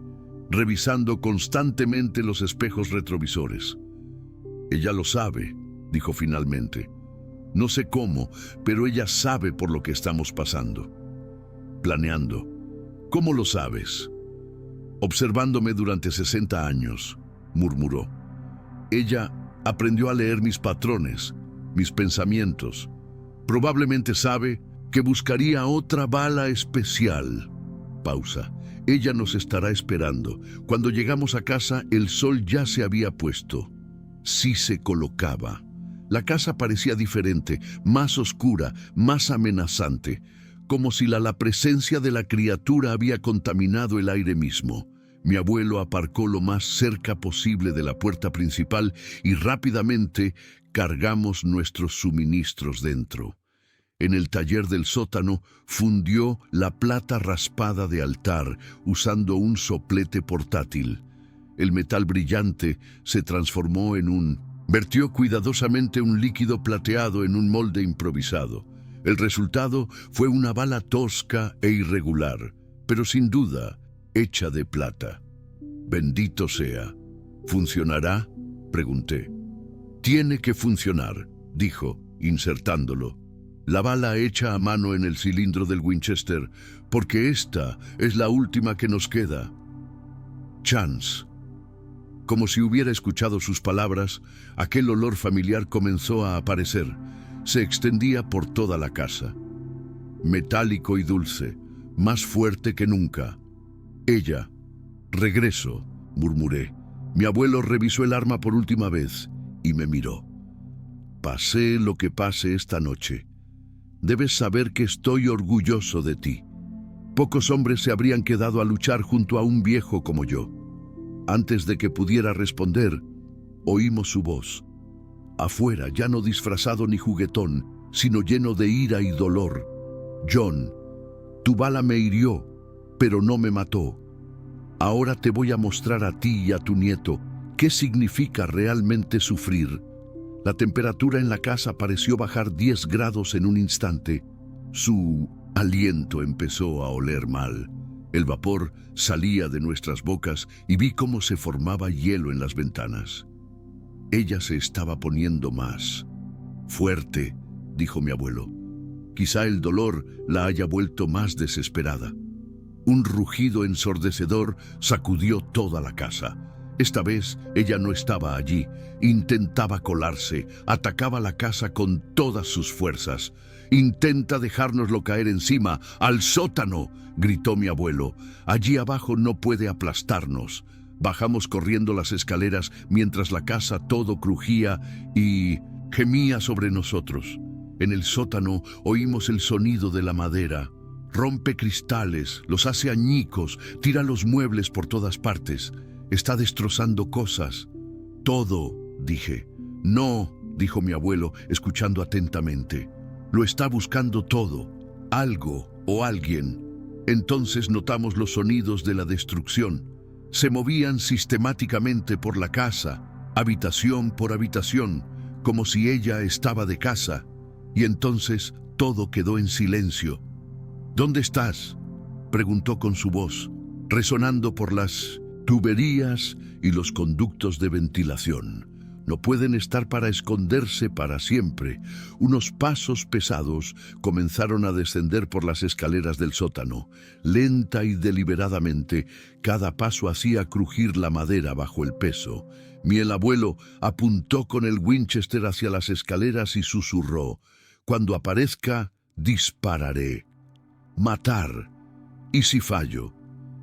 revisando constantemente los espejos retrovisores. Ella lo sabe, dijo finalmente. No sé cómo, pero ella sabe por lo que estamos pasando. Planeando. ¿Cómo lo sabes? Observándome durante 60 años, murmuró. Ella aprendió a leer mis patrones, mis pensamientos. Probablemente sabe que buscaría otra bala especial. Pausa. Ella nos estará esperando. Cuando llegamos a casa, el sol ya se había puesto. Sí se colocaba. La casa parecía diferente, más oscura, más amenazante, como si la presencia de la criatura había contaminado el aire mismo. Mi abuelo aparcó lo más cerca posible de la puerta principal y rápidamente cargamos nuestros suministros dentro. En el taller del sótano fundió la plata raspada de altar usando un soplete portátil. El metal brillante se transformó Vertió cuidadosamente un líquido plateado en un molde improvisado. El resultado fue una bala tosca e irregular, pero sin duda hecha de plata. Bendito sea. ¿Funcionará?, pregunté. Tiene que funcionar, dijo, insertándolo. La bala hecha a mano en el cilindro del Winchester, porque esta es la última que nos queda. Chance. Como si hubiera escuchado sus palabras, aquel olor familiar comenzó a aparecer. Se extendía por toda la casa. Metálico y dulce, más fuerte que nunca. Ella. Regreso, murmuré. Mi abuelo revisó el arma por última vez y me miró. Pasé lo que pase esta noche. Debes saber que estoy orgulloso de ti. Pocos hombres se habrían quedado a luchar junto a un viejo como yo. Antes de que pudiera responder, oímos su voz. Afuera, ya no disfrazado ni juguetón, sino lleno de ira y dolor. John, tu bala me hirió. pero no me mató. Ahora te voy a mostrar a ti y a tu nieto qué significa realmente sufrir. La temperatura en la casa pareció bajar 10 grados en un instante. Su aliento empezó a oler mal. El vapor salía de nuestras bocas y vi cómo se formaba hielo en las ventanas. Ella se estaba poniendo más fuerte, dijo mi abuelo. Quizá el dolor la haya vuelto más desesperada. Un rugido ensordecedor sacudió toda la casa. Esta vez ella no estaba allí. Intentaba colarse, atacaba la casa con todas sus fuerzas. «Intenta dejárnoslo caer encima, al sótano», gritó mi abuelo. «Allí abajo no puede aplastarnos». Bajamos corriendo las escaleras mientras la casa todo crujía y gemía sobre nosotros. En el sótano oímos el sonido de la madera. Rompe cristales, los hace añicos, tira los muebles por todas partes. Está destrozando cosas. «Todo», dije. «No», dijo mi abuelo, escuchando atentamente. «Lo está buscando todo, algo o alguien». Entonces notamos los sonidos de la destrucción. Se movían sistemáticamente por la casa, habitación por habitación, como si ella estaba de casa. Y entonces todo quedó en silencio. «¿Dónde estás?», preguntó con su voz, resonando por las tuberías y los conductos de ventilación. No pueden estar para esconderse para siempre. Unos pasos pesados comenzaron a descender por las escaleras del sótano. Lenta y deliberadamente, cada paso hacía crujir la madera bajo el peso. Mi abuelo apuntó con el Winchester hacia las escaleras y susurró: «Cuando aparezca, dispararé. Matar. ¿Y si fallo?».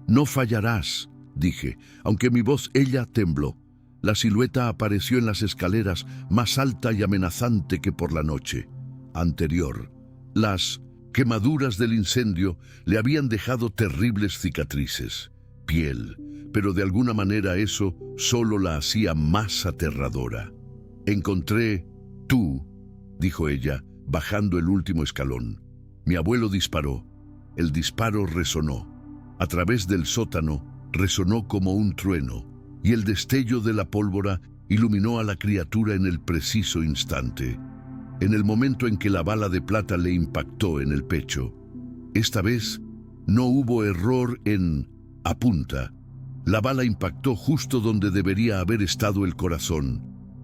«No fallarás», dije, aunque mi voz ella tembló. La silueta apareció en las escaleras, más alta y amenazante que por la noche anterior. Las quemaduras del incendio le habían dejado terribles cicatrices, piel, pero de alguna manera eso solo la hacía más aterradora. «Encontré tú», dijo ella, bajando el último escalón. Mi abuelo disparó. El disparo resonó. A través del sótano resonó como un trueno, y el destello de la pólvora iluminó a la criatura en el preciso instante, en el momento en que la bala de plata le impactó en el pecho. Esta vez no hubo error en apunta. La bala impactó justo donde debería haber estado el corazón.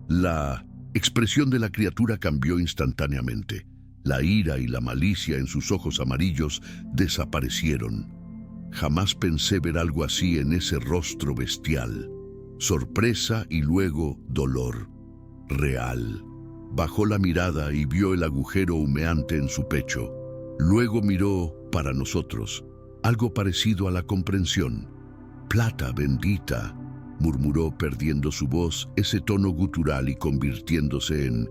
La expresión de la criatura cambió instantáneamente. La ira y la malicia en sus ojos amarillos desaparecieron. Jamás pensé ver algo así en ese rostro bestial. Sorpresa y luego dolor. Real. Bajó la mirada y vio el agujero humeante en su pecho. Luego miró para nosotros, algo parecido a la comprensión. «Plata bendita», murmuró perdiendo su voz, ese tono gutural y convirtiéndose en...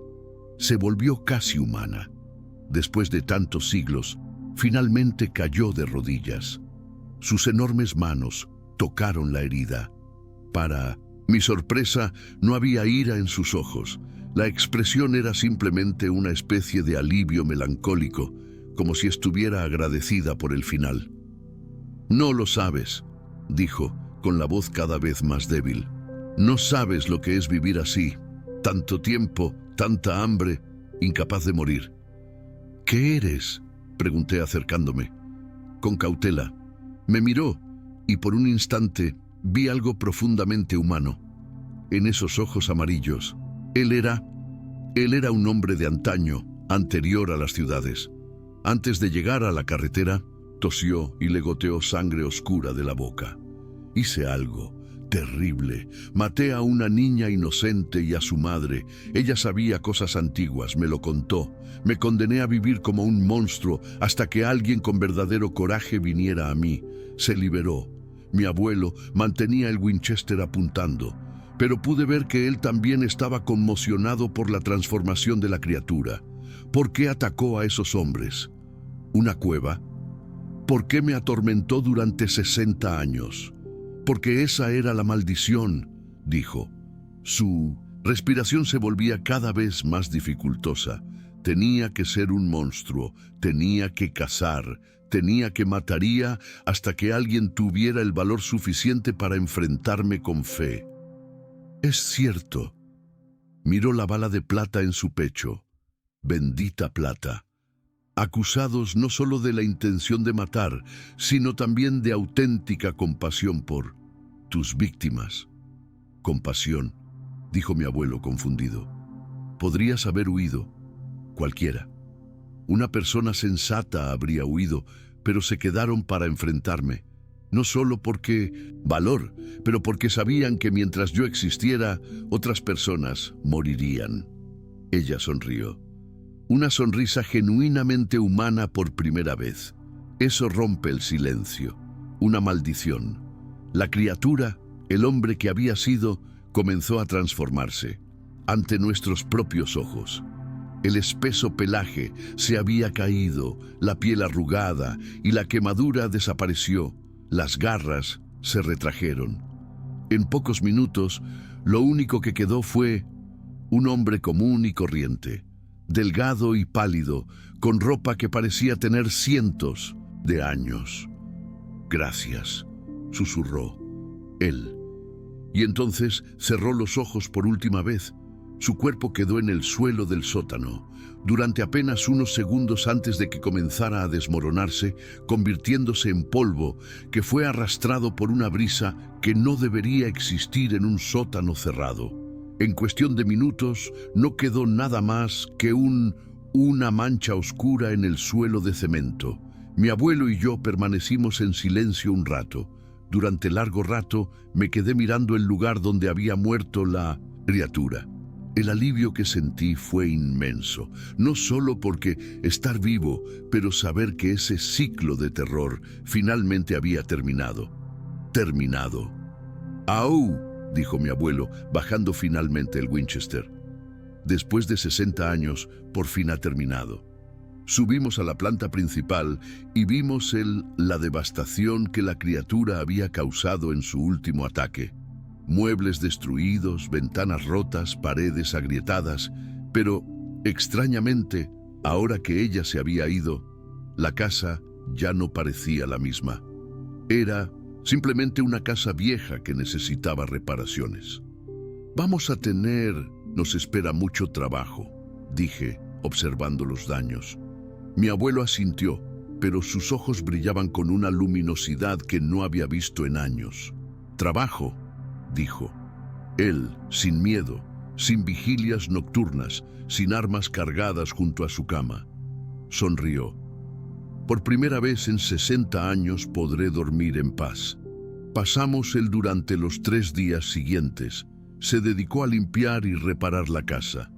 Se volvió casi humana. Después de tantos siglos, finalmente cayó de rodillas. Sus enormes manos tocaron la herida. Para mi sorpresa, no había ira en sus ojos. La expresión era simplemente una especie de alivio melancólico, como si estuviera agradecida por el final. «No lo sabes», dijo, con la voz cada vez más débil. «No sabes lo que es vivir así. Tanto tiempo, tanta hambre, incapaz de morir». «¿Qué eres?», pregunté acercándome. Con cautela. Me miró y por un instante vi algo profundamente humano. En esos ojos amarillos, él era un hombre de antaño, anterior a las ciudades. Antes de llegar a la carretera, tosió y le goteó sangre oscura de la boca. «Hice algo terrible. Maté a una niña inocente y a su madre. Ella sabía cosas antiguas, me lo contó. Me condené a vivir como un monstruo hasta que alguien con verdadero coraje viniera a mí. Se liberó. Mi abuelo mantenía el Winchester apuntando, pero pude ver que él también estaba conmocionado por la transformación de la criatura. ¿Por qué atacó a esos hombres? ¿Una cueva? ¿Por qué me atormentó durante 60 años? Porque esa era la maldición», dijo. Su respiración se volvía cada vez más dificultosa. Tenía que ser un monstruo, tenía que cazar, tenía que mataría hasta que alguien tuviera el valor suficiente para enfrentarme con fe. Es cierto. Miró la bala de plata en su pecho. Bendita plata. Acusados no solo de la intención de matar, sino también de auténtica compasión por tus víctimas. Compasión, dijo mi abuelo confundido. Podrías haber huido, cualquiera. Una persona sensata habría huido, pero se quedaron para enfrentarme. No solo porque valor, pero porque sabían que mientras yo existiera, otras personas morirían. Ella sonrió. Una sonrisa genuinamente humana por primera vez. Eso rompe el silencio. Una maldición. La criatura, el hombre que había sido, comenzó a transformarse. Ante nuestros propios ojos. El espeso pelaje se había caído, la piel arrugada y la quemadura desapareció. Las garras se retrajeron. En pocos minutos, lo único que quedó fue un hombre común y corriente, delgado y pálido, con ropa que parecía tener cientos de años. Gracias, susurró él. Y entonces cerró los ojos por última vez. Su cuerpo quedó en el suelo del sótano, durante apenas unos segundos antes de que comenzara a desmoronarse, convirtiéndose en polvo que fue arrastrado por una brisa que no debería existir en un sótano cerrado. En cuestión de minutos no quedó nada más que una mancha oscura en el suelo de cemento. Mi abuelo y yo permanecimos en silencio un rato. Durante largo rato me quedé mirando el lugar donde había muerto la criatura. El alivio que sentí fue inmenso, no solo porque estar vivo, pero saber que ese ciclo de terror finalmente había terminado. Terminado. ¡Au!, dijo mi abuelo, bajando finalmente el Winchester. Después de 60 años, por fin ha terminado. Subimos a la planta principal y vimos la devastación que la criatura había causado en su último ataque. Muebles destruidos, ventanas rotas, paredes agrietadas, pero, extrañamente, ahora que ella se había ido, la casa ya no parecía la misma. Era simplemente una casa vieja que necesitaba reparaciones. Nos espera mucho trabajo, dije, observando los daños. Mi abuelo asintió, pero sus ojos brillaban con una luminosidad que no había visto en años. Trabajo, dijo. Él, sin miedo, sin vigilias nocturnas, sin armas cargadas junto a su cama. Sonrió. Por primera vez en 60 años podré dormir en paz. Pasamos él durante los 3 días siguientes. Se dedicó a limpiar y reparar la casa.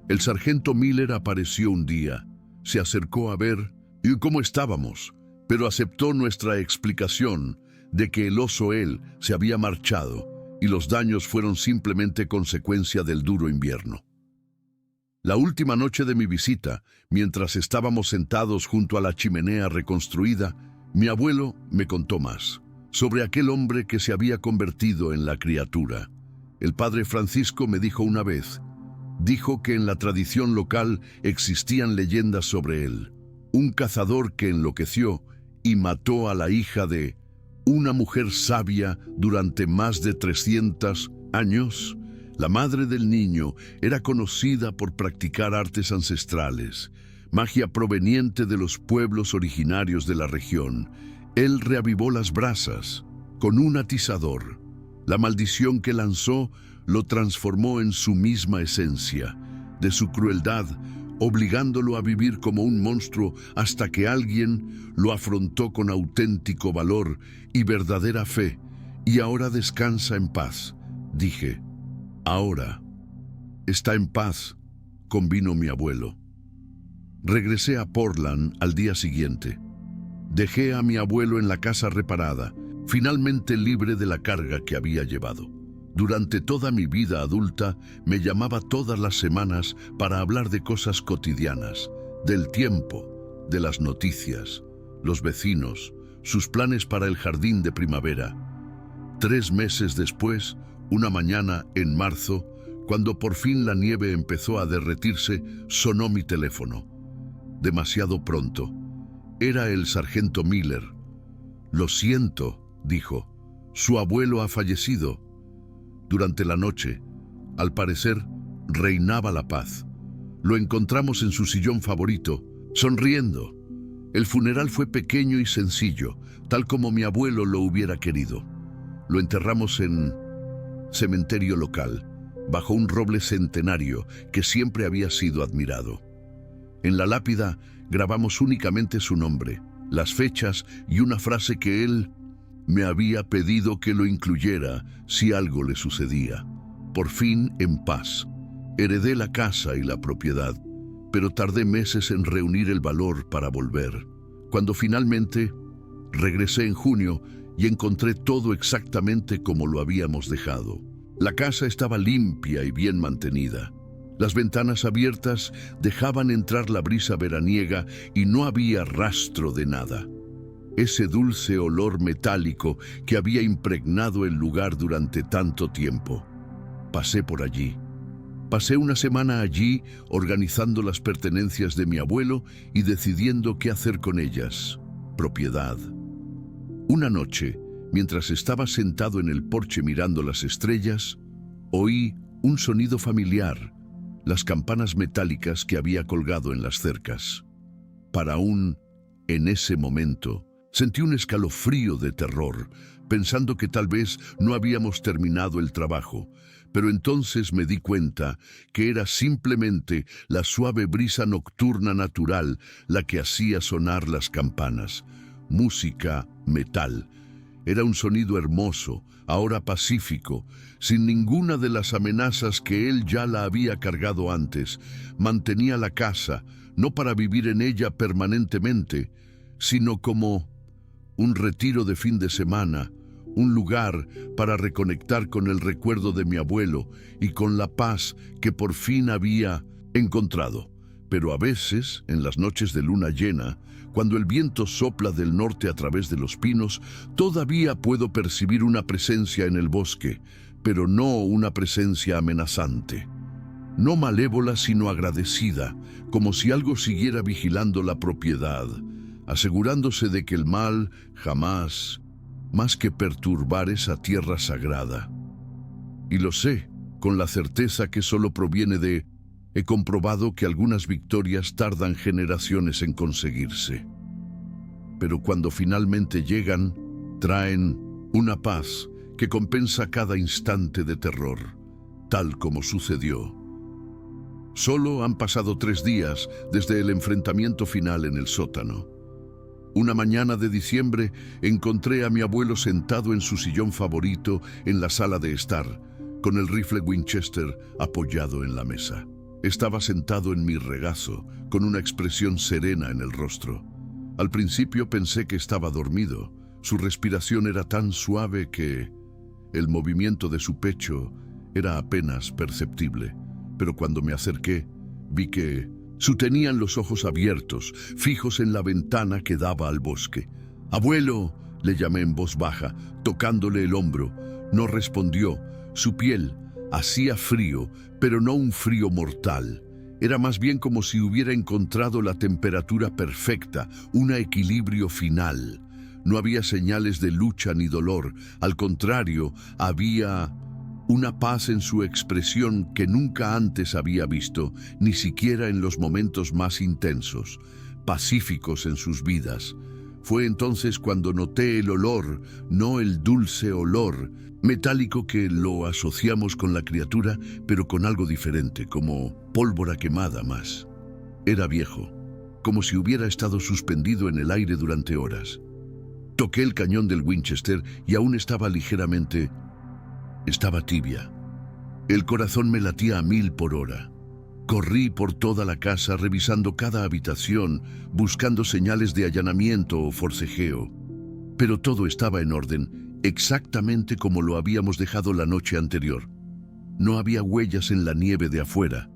El sargento Miller apareció un día. Se acercó a ver cómo estábamos, pero aceptó nuestra explicación de que el oso él se había marchado y los daños fueron simplemente consecuencia del duro invierno. La última noche de mi visita, mientras estábamos sentados junto a la chimenea reconstruida, mi abuelo me contó más sobre aquel hombre que se había convertido en la criatura. El padre Francisco me dijo una vez, dijo que en la tradición local existían leyendas sobre él. Un cazador que enloqueció y mató a la hija de una mujer sabia durante más de 300 años. La madre del niño era conocida por practicar artes ancestrales, magia proveniente de los pueblos originarios de la región. Él reavivó las brasas con un atizador. La maldición que lanzó lo transformó en su misma esencia, de su crueldad, obligándolo a vivir como un monstruo hasta que alguien lo afrontó con auténtico valor y verdadera fe, y ahora descansa en paz. Dije, ahora está en paz, convino mi abuelo. Regresé a Portland al día siguiente. Dejé a mi abuelo en la casa reparada, finalmente libre de la carga que había llevado. Durante toda mi vida adulta me llamaba todas las semanas para hablar de cosas cotidianas, del tiempo, de las noticias, los vecinos, sus planes para el jardín de primavera. 3 meses después, una mañana en marzo, Cuando por fin la nieve empezó a derretirse, sonó mi teléfono. Demasiado pronto. Era el sargento Miller. «Lo siento», dijo. «Su abuelo ha fallecido». Durante la noche, al parecer, reinaba la paz. Lo encontramos en su sillón favorito, sonriendo. El funeral fue pequeño y sencillo, tal como mi abuelo lo hubiera querido. Lo enterramos en cementerio local, bajo un roble centenario que siempre había sido admirado. En la lápida grabamos únicamente su nombre, las fechas y una frase que él me había pedido que lo incluyera si algo le sucedía. Por fin en paz. Heredé la casa y la propiedad, pero tardé meses en reunir el valor para volver. Cuando finalmente regresé en junio y encontré todo exactamente como lo habíamos dejado. La casa estaba limpia y bien mantenida. Las ventanas abiertas dejaban entrar la brisa veraniega y no había rastro de nada. Ese dulce olor metálico que había impregnado el lugar durante tanto tiempo. Pasé por allí. Pasé una semana allí organizando las pertenencias de mi abuelo y decidiendo qué hacer con ellas. Propiedad. Una noche, mientras estaba sentado en el porche mirando las estrellas, oí un sonido familiar, las campanas metálicas que había colgado en las cercas. En ese momento, sentí un escalofrío de terror, pensando que tal vez no habíamos terminado el trabajo, pero entonces me di cuenta que era simplemente la suave brisa nocturna natural la que hacía sonar las campanas. Música, metal. Era un sonido hermoso, ahora pacífico, sin ninguna de las amenazas que él ya la había cargado antes. Mantenía la casa, no para vivir en ella permanentemente, sino como un retiro de fin de semana, un lugar para reconectar con el recuerdo de mi abuelo y con la paz que por fin había encontrado. Pero a veces, en las noches de luna llena, cuando el viento sopla del norte a través de los pinos, todavía puedo percibir una presencia en el bosque, pero no una presencia amenazante. No malévola, sino agradecida, como si algo siguiera vigilando la propiedad, asegurándose de que el mal jamás, más que perturbar esa tierra sagrada. Y lo sé, con la certeza que solo proviene de... He comprobado que algunas victorias tardan generaciones en conseguirse. Pero cuando finalmente llegan, traen una paz que compensa cada instante de terror, tal como sucedió. Solo han pasado 3 días desde el enfrentamiento final en el sótano. Una mañana de diciembre encontré a mi abuelo sentado en su sillón favorito en la sala de estar, con el rifle Winchester apoyado en la mesa. Estaba sentado en mi regazo, con una expresión serena en el rostro. Al principio pensé que estaba dormido. Su respiración era tan suave que el movimiento de su pecho era apenas perceptible. Pero cuando me acerqué, vi que tenían los ojos abiertos, fijos en la ventana que daba al bosque. «Abuelo», le llamé en voz baja, tocándole el hombro. No respondió. Su piel hacía frío, pero no un frío mortal. Era más bien como si hubiera encontrado la temperatura perfecta, un equilibrio final. No había señales de lucha ni dolor. Al contrario, había una paz en su expresión que nunca antes había visto, ni siquiera en los momentos más intensos, pacíficos en sus vidas. Fue entonces cuando noté el olor, no el dulce olor metálico que lo asociamos con la criatura, pero con algo diferente, como pólvora quemada más. Era viejo, como si hubiera estado suspendido en el aire durante horas. Toqué el cañón del Winchester y aún estaba tibia. El corazón me latía a 1000 por hora. Corrí por toda la casa revisando cada habitación, buscando señales de allanamiento o forcejeo. Pero todo estaba en orden, exactamente como lo habíamos dejado la noche anterior. No había huellas en la nieve de afuera,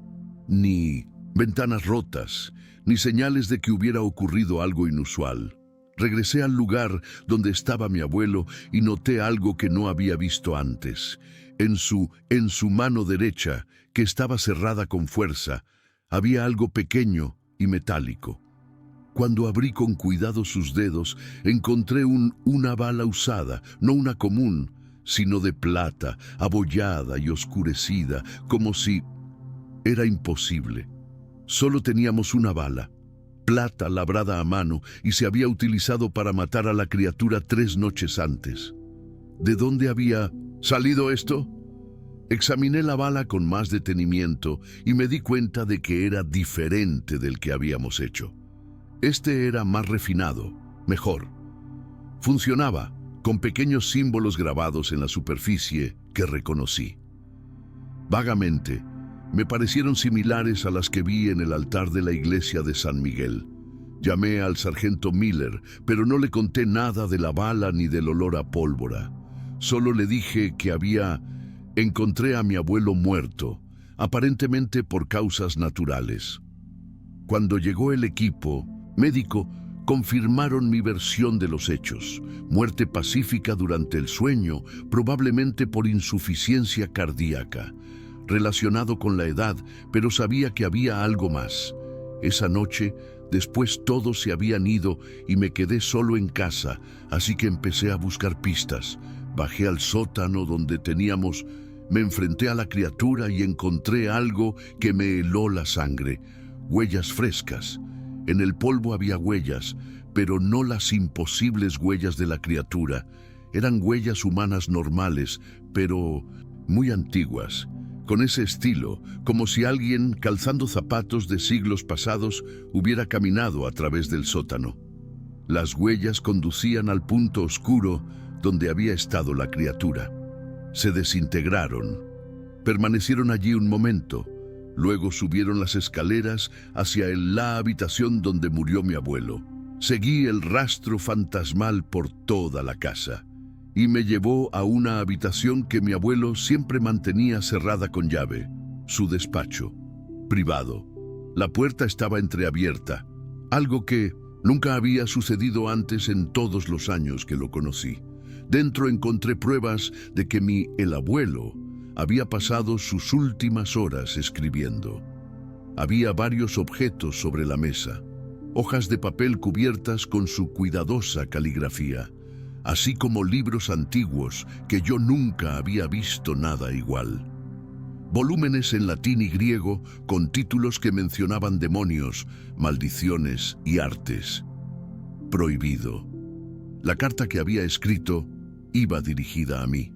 ni ventanas rotas, ni señales de que hubiera ocurrido algo inusual. Regresé al lugar donde estaba mi abuelo y noté algo que no había visto antes. en su mano derecha, que estaba cerrada con fuerza, había algo pequeño y metálico. Cuando abrí con cuidado sus dedos, encontré una bala usada, no una común, sino de plata, abollada y oscurecida, como si... Era imposible. Solo teníamos una bala, plata labrada a mano, y se había utilizado para matar a la criatura 3 noches antes. ¿De dónde había salido esto? Examiné la bala con más detenimiento y me di cuenta de que era diferente del que habíamos hecho. Este era más refinado, mejor. Funcionaba, con pequeños símbolos grabados en la superficie que reconocí. Vagamente, me parecieron similares a las que vi en el altar de la iglesia de San Miguel. Llamé al sargento Miller, pero no le conté nada de la bala ni del olor a pólvora. Solo le dije que encontré a mi abuelo muerto, aparentemente por causas naturales. Cuando llegó el equipo médico, confirmaron mi versión de los hechos: muerte pacífica durante el sueño, probablemente por insuficiencia cardíaca, relacionado con la edad, pero sabía que había algo más. Esa noche, después todos se habían ido y me quedé solo en casa, así que empecé a buscar pistas. Bajé al sótano donde me enfrenté a la criatura y encontré algo que me heló la sangre: huellas frescas. En el polvo había huellas, pero no las imposibles huellas de la criatura. Eran huellas humanas normales, pero muy antiguas, con ese estilo, como si alguien, calzando zapatos de siglos pasados, hubiera caminado a través del sótano. Las huellas conducían al punto oscuro donde había estado la criatura. Se desintegraron. Permanecieron allí un momento. Luego subieron las escaleras hacia la habitación donde murió mi abuelo. Seguí el rastro fantasmal por toda la casa y me llevó a una habitación que mi abuelo siempre mantenía cerrada con llave: su despacho privado. La puerta estaba entreabierta, algo que nunca había sucedido antes en todos los años que lo conocí. Dentro encontré pruebas de que el abuelo había pasado sus últimas horas escribiendo. Había varios objetos sobre la mesa: hojas de papel cubiertas con su cuidadosa caligrafía, así como libros antiguos que yo nunca había visto nada igual. Volúmenes en latín y griego con títulos que mencionaban demonios, maldiciones y artes. Prohibido. La carta que había escrito iba dirigida a mí: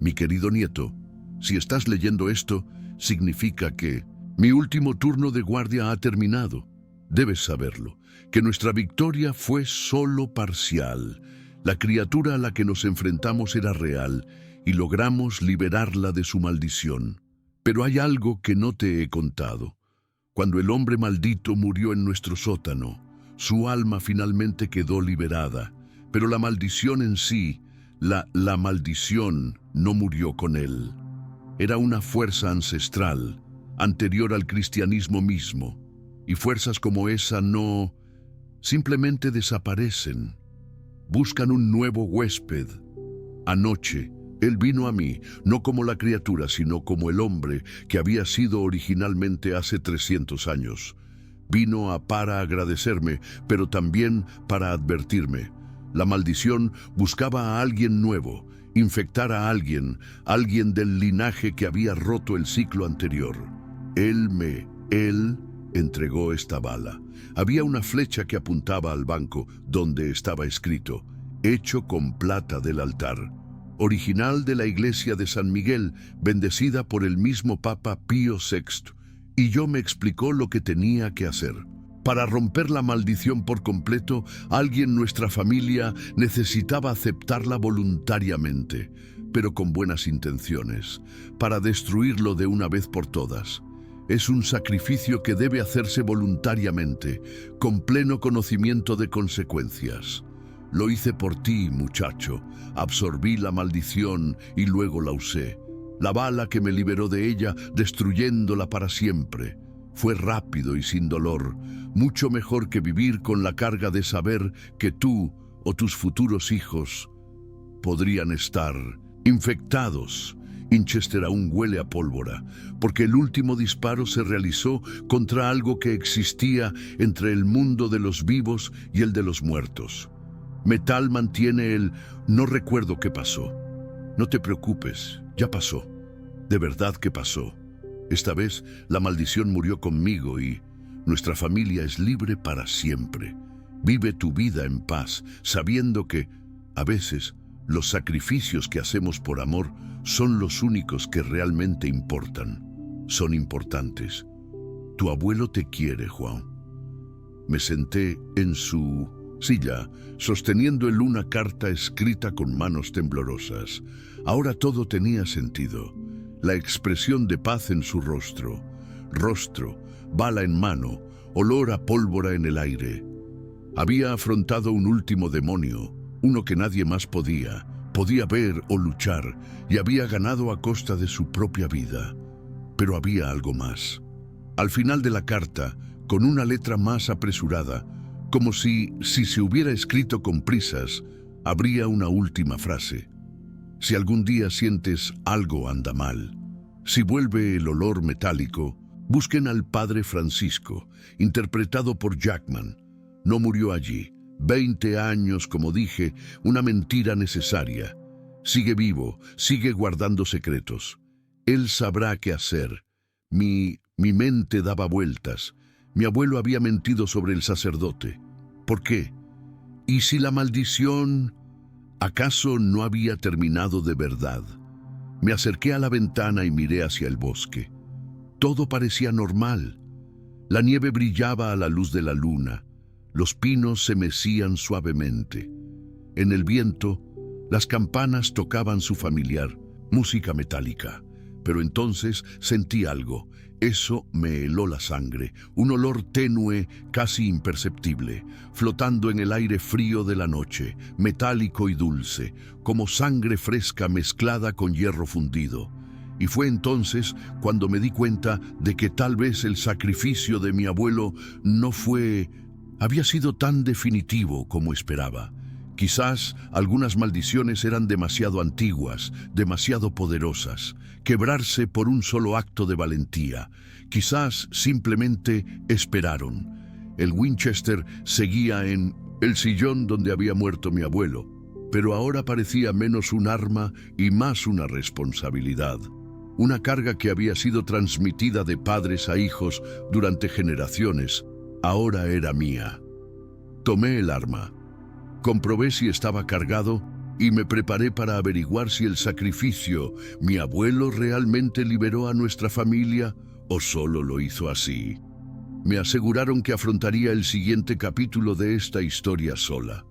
mi querido nieto, si estás leyendo esto, significa que mi último turno de guardia ha terminado. Debes saberlo, que nuestra victoria fue solo parcial. La criatura a la que nos enfrentamos era real y logramos liberarla de su maldición. Pero hay algo que no te he contado. Cuando el hombre maldito murió en nuestro sótano, su alma finalmente quedó liberada, pero la maldición en sí, la maldición no murió con él. Era una fuerza ancestral, anterior al cristianismo mismo, y fuerzas como esa no simplemente desaparecen. Buscan un nuevo huésped. Anoche, él vino a mí, no como la criatura, sino como el hombre que había sido originalmente hace 300 años. Vino para agradecerme, pero también para advertirme. La maldición buscaba a alguien nuevo, infectar a alguien del linaje que había roto el ciclo anterior. Él entregó esta bala. Había una flecha que apuntaba al banco, donde estaba escrito: hecho con plata del altar, original de la iglesia de San Miguel, bendecida por el mismo Papa Pío VI. Y yo me explicó lo que tenía que hacer. Para romper la maldición por completo, alguien en nuestra familia necesitaba aceptarla voluntariamente, pero con buenas intenciones, para destruirlo de una vez por todas. Es un sacrificio que debe hacerse voluntariamente, con pleno conocimiento de consecuencias. Lo hice por ti, muchacho. Absorbí la maldición y luego la usé. La bala que me liberó de ella, destruyéndola para siempre. Fue rápido y sin dolor, mucho mejor que vivir con la carga de saber que tú o tus futuros hijos podrían estar infectados Winchester aún huele a pólvora, porque el último disparo se realizó contra algo que existía entre el mundo de los vivos y el de los muertos. Metal mantiene el "no recuerdo qué pasó". No te preocupes, ya pasó. De verdad que pasó. Esta vez la maldición murió conmigo y nuestra familia es libre para siempre. Vive tu vida en paz, sabiendo que, a veces, los sacrificios que hacemos por amor son los únicos que realmente importan. Son importantes. Tu abuelo te quiere, Juan. Me senté en su silla, sosteniendo él una carta escrita con manos temblorosas. Ahora todo tenía sentido. La expresión de paz en su rostro, bala en mano, olor a pólvora en el aire. Había afrontado un último demonio, uno que nadie más podía ver o luchar, y había ganado a costa de su propia vida. Pero había algo más. Al final de la carta, con una letra más apresurada, como si se hubiera escrito con prisas, habría una última frase. Si algún día sientes algo anda mal, si vuelve el olor metálico, busquen al Padre Francisco, interpretado por Jackman. No murió allí. 20 años, como dije, una mentira necesaria. Sigue vivo, sigue guardando secretos. Él sabrá qué hacer. Mi mente daba vueltas. Mi abuelo había mentido sobre el sacerdote. ¿Por qué? ¿Y si la maldición acaso no había terminado de verdad? Me acerqué a la ventana y miré hacia el bosque. Todo parecía normal. La nieve brillaba a la luz de la luna. Los pinos se mecían suavemente. En el viento, las campanas tocaban su familiar música metálica. Pero entonces sentí algo. Eso me heló la sangre, un olor tenue, casi imperceptible, flotando en el aire frío de la noche, metálico y dulce, como sangre fresca mezclada con hierro fundido. Y fue entonces cuando me di cuenta de que tal vez el sacrificio de mi abuelo había sido tan definitivo como esperaba. Quizás algunas maldiciones eran demasiado antiguas, demasiado poderosas. Quebrarse por un solo acto de valentía. Quizás simplemente esperaron. El Winchester seguía en el sillón donde había muerto mi abuelo, pero ahora parecía menos un arma y más una responsabilidad. Una carga que había sido transmitida de padres a hijos durante generaciones, ahora era mía. Tomé el arma. Comprobé si estaba cargado y me preparé para averiguar si el sacrificio, mi abuelo, realmente liberó a nuestra familia o solo lo hizo así. Me aseguraron que afrontaría el siguiente capítulo de esta historia sola.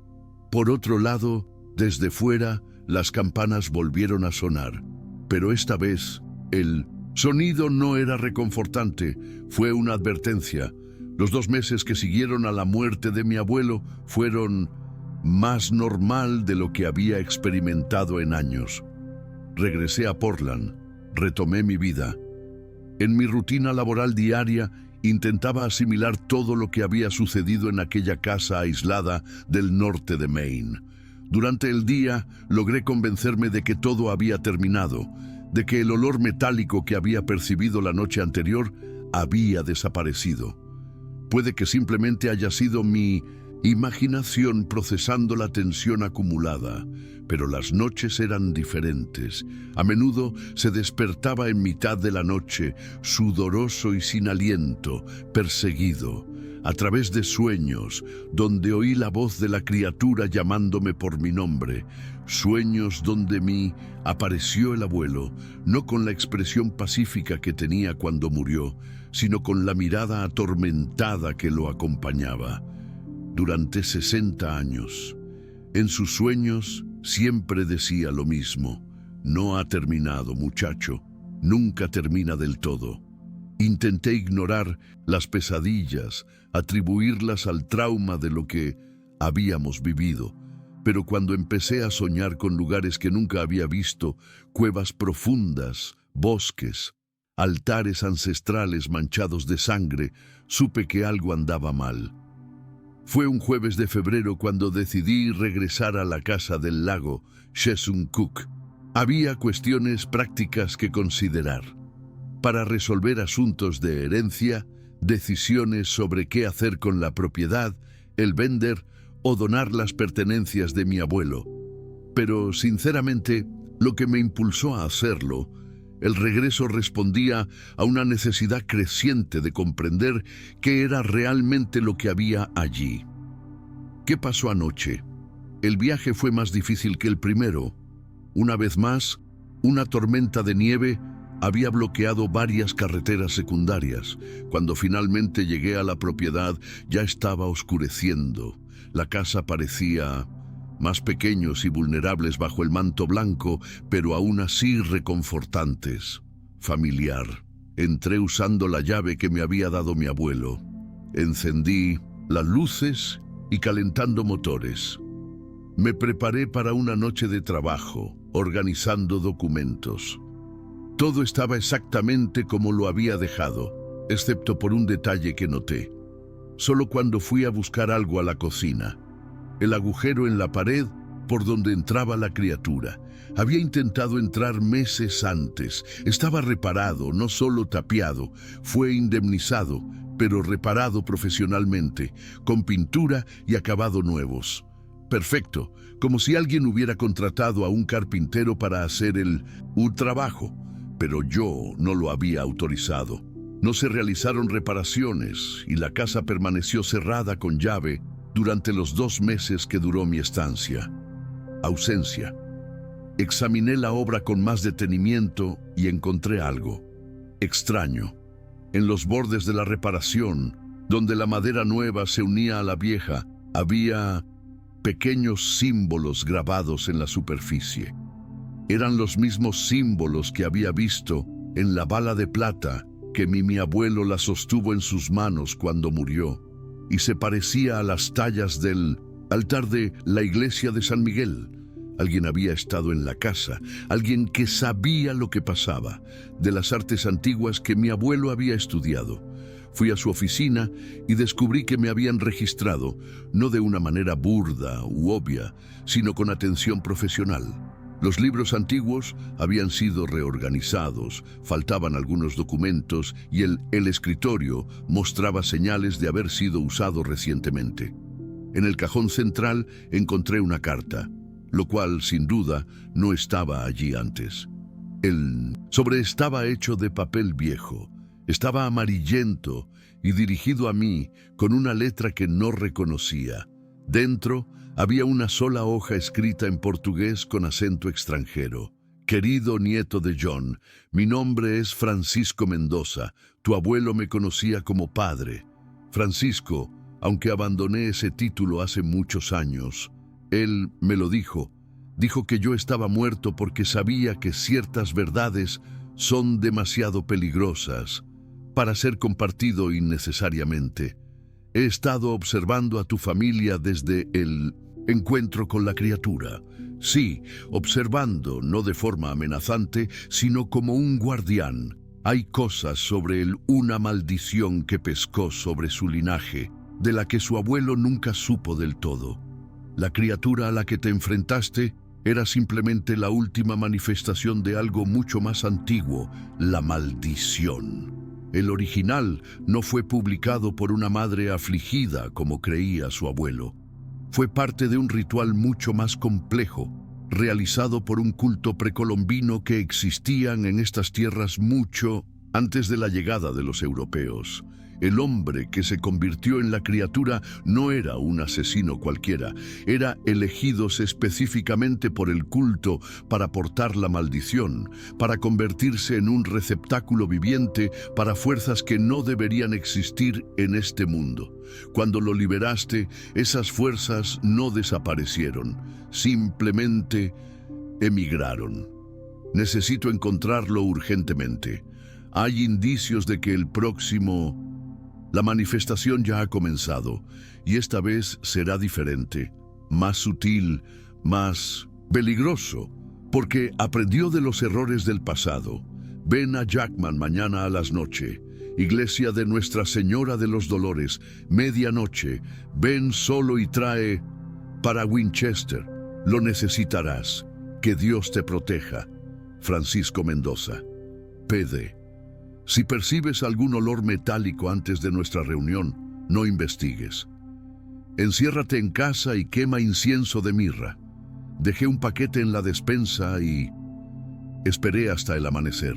Por otro lado, desde fuera, las campanas volvieron a sonar, pero esta vez el sonido no era reconfortante, fue una advertencia. Los 2 meses que siguieron a la muerte de mi abuelo fueron más normal de lo que había experimentado en años. Regresé a Portland, retomé mi vida. En mi rutina laboral diaria, intentaba asimilar todo lo que había sucedido en aquella casa aislada del norte de Maine. Durante el día, logré convencerme de que todo había terminado, de que el olor metálico que había percibido la noche anterior había desaparecido. Puede que simplemente haya sido mi imaginación procesando la tensión acumulada, pero las noches eran diferentes. A menudo se despertaba en mitad de la noche, sudoroso y sin aliento, perseguido, a través de sueños, donde oí la voz de la criatura llamándome por mi nombre, sueños donde apareció el abuelo, no con la expresión pacífica que tenía cuando murió, sino con la mirada atormentada que lo acompañaba. Durante 60 años, en sus sueños siempre decía lo mismo: no ha terminado, muchacho, nunca termina del todo. Intenté ignorar las pesadillas, atribuirlas al trauma de lo que habíamos vivido, pero cuando empecé a soñar con lugares que nunca había visto, cuevas profundas, bosques, altares ancestrales manchados de sangre, supe que algo andaba mal. Fue un jueves de febrero cuando decidí regresar a la casa del lago Chesuncook. Había cuestiones prácticas que considerar. Para resolver asuntos de herencia, decisiones sobre qué hacer con la propiedad, el vender o donar las pertenencias de mi abuelo. Pero, sinceramente, lo que me impulsó a hacerlo, el regreso respondía a una necesidad creciente de comprender qué era realmente lo que había allí. ¿Qué pasó anoche? El viaje fue más difícil que el primero. Una vez más, una tormenta de nieve había bloqueado varias carreteras secundarias. Cuando finalmente llegué a la propiedad, ya estaba oscureciendo. La casa parecía más pequeños y vulnerables bajo el manto blanco, pero aún así reconfortantes. Familiar. Entré usando la llave que me había dado mi abuelo. Encendí las luces y calentando motores. Me preparé para una noche de trabajo, organizando documentos. Todo estaba exactamente como lo había dejado, excepto por un detalle que noté. Solo cuando fui a buscar algo a la cocina. El agujero en la pared por donde entraba la criatura. Había intentado entrar meses antes. Estaba reparado, no solo tapiado. Fue indemnizado, pero reparado profesionalmente, con pintura y acabado nuevos. Perfecto, como si alguien hubiera contratado a un carpintero para hacer un trabajo, pero yo no lo había autorizado. No se realizaron reparaciones y la casa permaneció cerrada con llave durante los 2 meses que duró mi estancia. Ausencia. Examiné la obra con más detenimiento y encontré algo extraño. En los bordes de la reparación, donde la madera nueva se unía a la vieja, había pequeños símbolos grabados en la superficie. Eran los mismos símbolos que había visto en la bala de plata que mi abuelo la sostuvo en sus manos cuando murió, y se parecía a las tallas del altar de la iglesia de San Miguel. Alguien había estado en la casa, alguien que sabía lo que pasaba, de las artes antiguas que mi abuelo había estudiado. Fui a su oficina y descubrí que me habían registrado, no de una manera burda u obvia, sino con atención profesional. Los libros antiguos habían sido reorganizados, faltaban algunos documentos y el escritorio mostraba señales de haber sido usado recientemente. En el cajón central encontré una carta, lo cual, sin duda, no estaba allí antes. El sobre estaba hecho de papel viejo, estaba amarillento y dirigido a mí con una letra que no reconocía. Dentro había una sola hoja escrita en portugués con acento extranjero. Querido nieto de John, mi nombre es Francisco Mendoza. Tu abuelo me conocía como padre. Francisco, aunque abandoné ese título hace muchos años, él me lo dijo. Dijo que yo estaba muerto porque sabía que ciertas verdades son demasiado peligrosas para ser compartido innecesariamente. He estado observando a tu familia desde el encuentro con la criatura. Sí, observando, no de forma amenazante, sino como un guardián. Hay cosas sobre él, una maldición que pescó sobre su linaje, de la que su abuelo nunca supo del todo. La criatura a la que te enfrentaste era simplemente la última manifestación de algo mucho más antiguo, la maldición. El original no fue publicado por una madre afligida como creía su abuelo. Fue parte de un ritual mucho más complejo, realizado por un culto precolombino que existían en estas tierras mucho antes de la llegada de los europeos. El hombre que se convirtió en la criatura no era un asesino cualquiera, era elegido específicamente por el culto para portar la maldición, para convertirse en un receptáculo viviente para fuerzas que no deberían existir en este mundo. Cuando lo liberaste, esas fuerzas no desaparecieron, simplemente emigraron. Necesito encontrarlo urgentemente. Hay indicios de que la manifestación ya ha comenzado, y esta vez será diferente, más sutil, más peligroso, porque aprendió de los errores del pasado. Ven a Jackman mañana a las 9, Iglesia de Nuestra Señora de los Dolores, medianoche. Ven solo y trae para Winchester. Lo necesitarás. Que Dios te proteja. Francisco Mendoza. PD. Si percibes algún olor metálico antes de nuestra reunión, no investigues. Enciérrate en casa y quema incienso de mirra. Dejé un paquete en la despensa y esperé hasta el amanecer.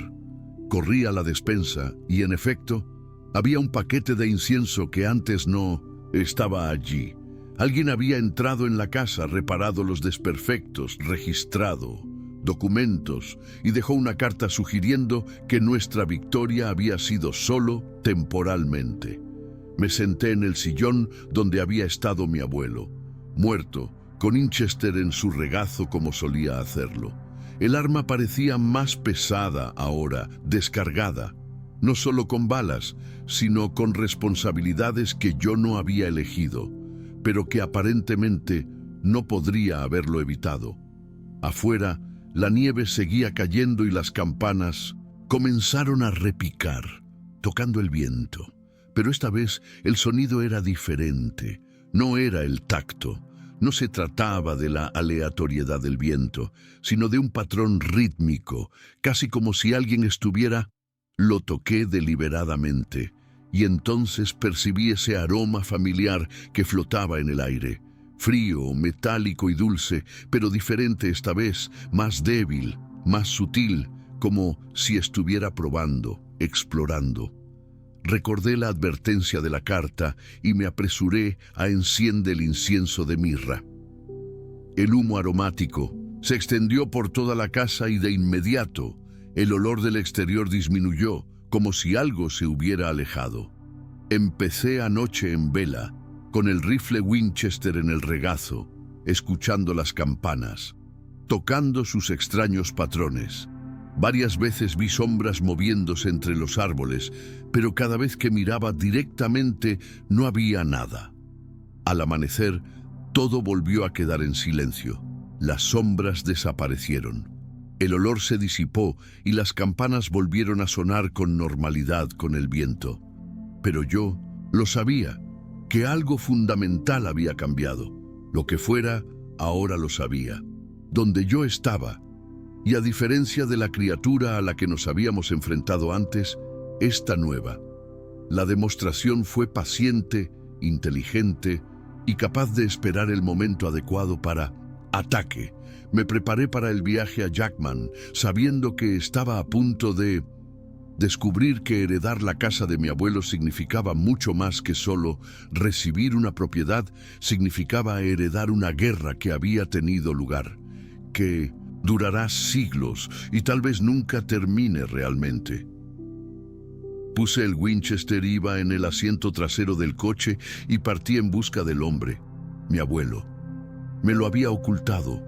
Corrí a la despensa y, en efecto, había un paquete de incienso que antes no estaba allí. Alguien había entrado en la casa, reparado los desperfectos, registrado documentos y dejó una carta sugiriendo que nuestra victoria había sido solo temporalmente. Me senté en el sillón donde había estado mi abuelo, muerto, con Winchester en su regazo como solía hacerlo. El arma parecía más pesada ahora, descargada, no solo con balas, sino con responsabilidades que yo no había elegido, pero que aparentemente no podría haberlo evitado. Afuera, la nieve seguía cayendo y las campanas comenzaron a repicar, tocando el viento. Pero esta vez el sonido era diferente, no era el tacto. No se trataba de la aleatoriedad del viento, sino de un patrón rítmico, casi como si alguien estuviera. Lo toqué deliberadamente, y entonces percibí ese aroma familiar que flotaba en el aire. Frío, metálico y dulce, pero diferente esta vez, más débil, más sutil, como si estuviera probando, explorando. Recordé la advertencia de la carta y me apresuré a encender el incienso de mirra. El humo aromático se extendió por toda la casa y de inmediato el olor del exterior disminuyó, como si algo se hubiera alejado. Empecé anoche en vela, con el rifle Winchester en el regazo, escuchando las campanas, tocando sus extraños patrones. Varias veces vi sombras moviéndose entre los árboles, pero cada vez que miraba directamente no había nada. Al amanecer, todo volvió a quedar en silencio. Las sombras desaparecieron. El olor se disipó y las campanas volvieron a sonar con normalidad con el viento. Pero yo lo sabía, que algo fundamental había cambiado. Lo que fuera, ahora lo sabía. Donde yo estaba, y a diferencia de la criatura a la que nos habíamos enfrentado antes, esta nueva. La demostración fue paciente, inteligente y capaz de esperar el momento adecuado para ataque. Me preparé para el viaje a Jackman, sabiendo que estaba a punto de descubrir que heredar la casa de mi abuelo significaba mucho más que solo recibir una propiedad, significaba heredar una guerra que había tenido lugar, que durará siglos y tal vez nunca termine realmente. Puse el Winchester, iba en el asiento trasero del coche y partí en busca del hombre, mi abuelo. Me lo había ocultado.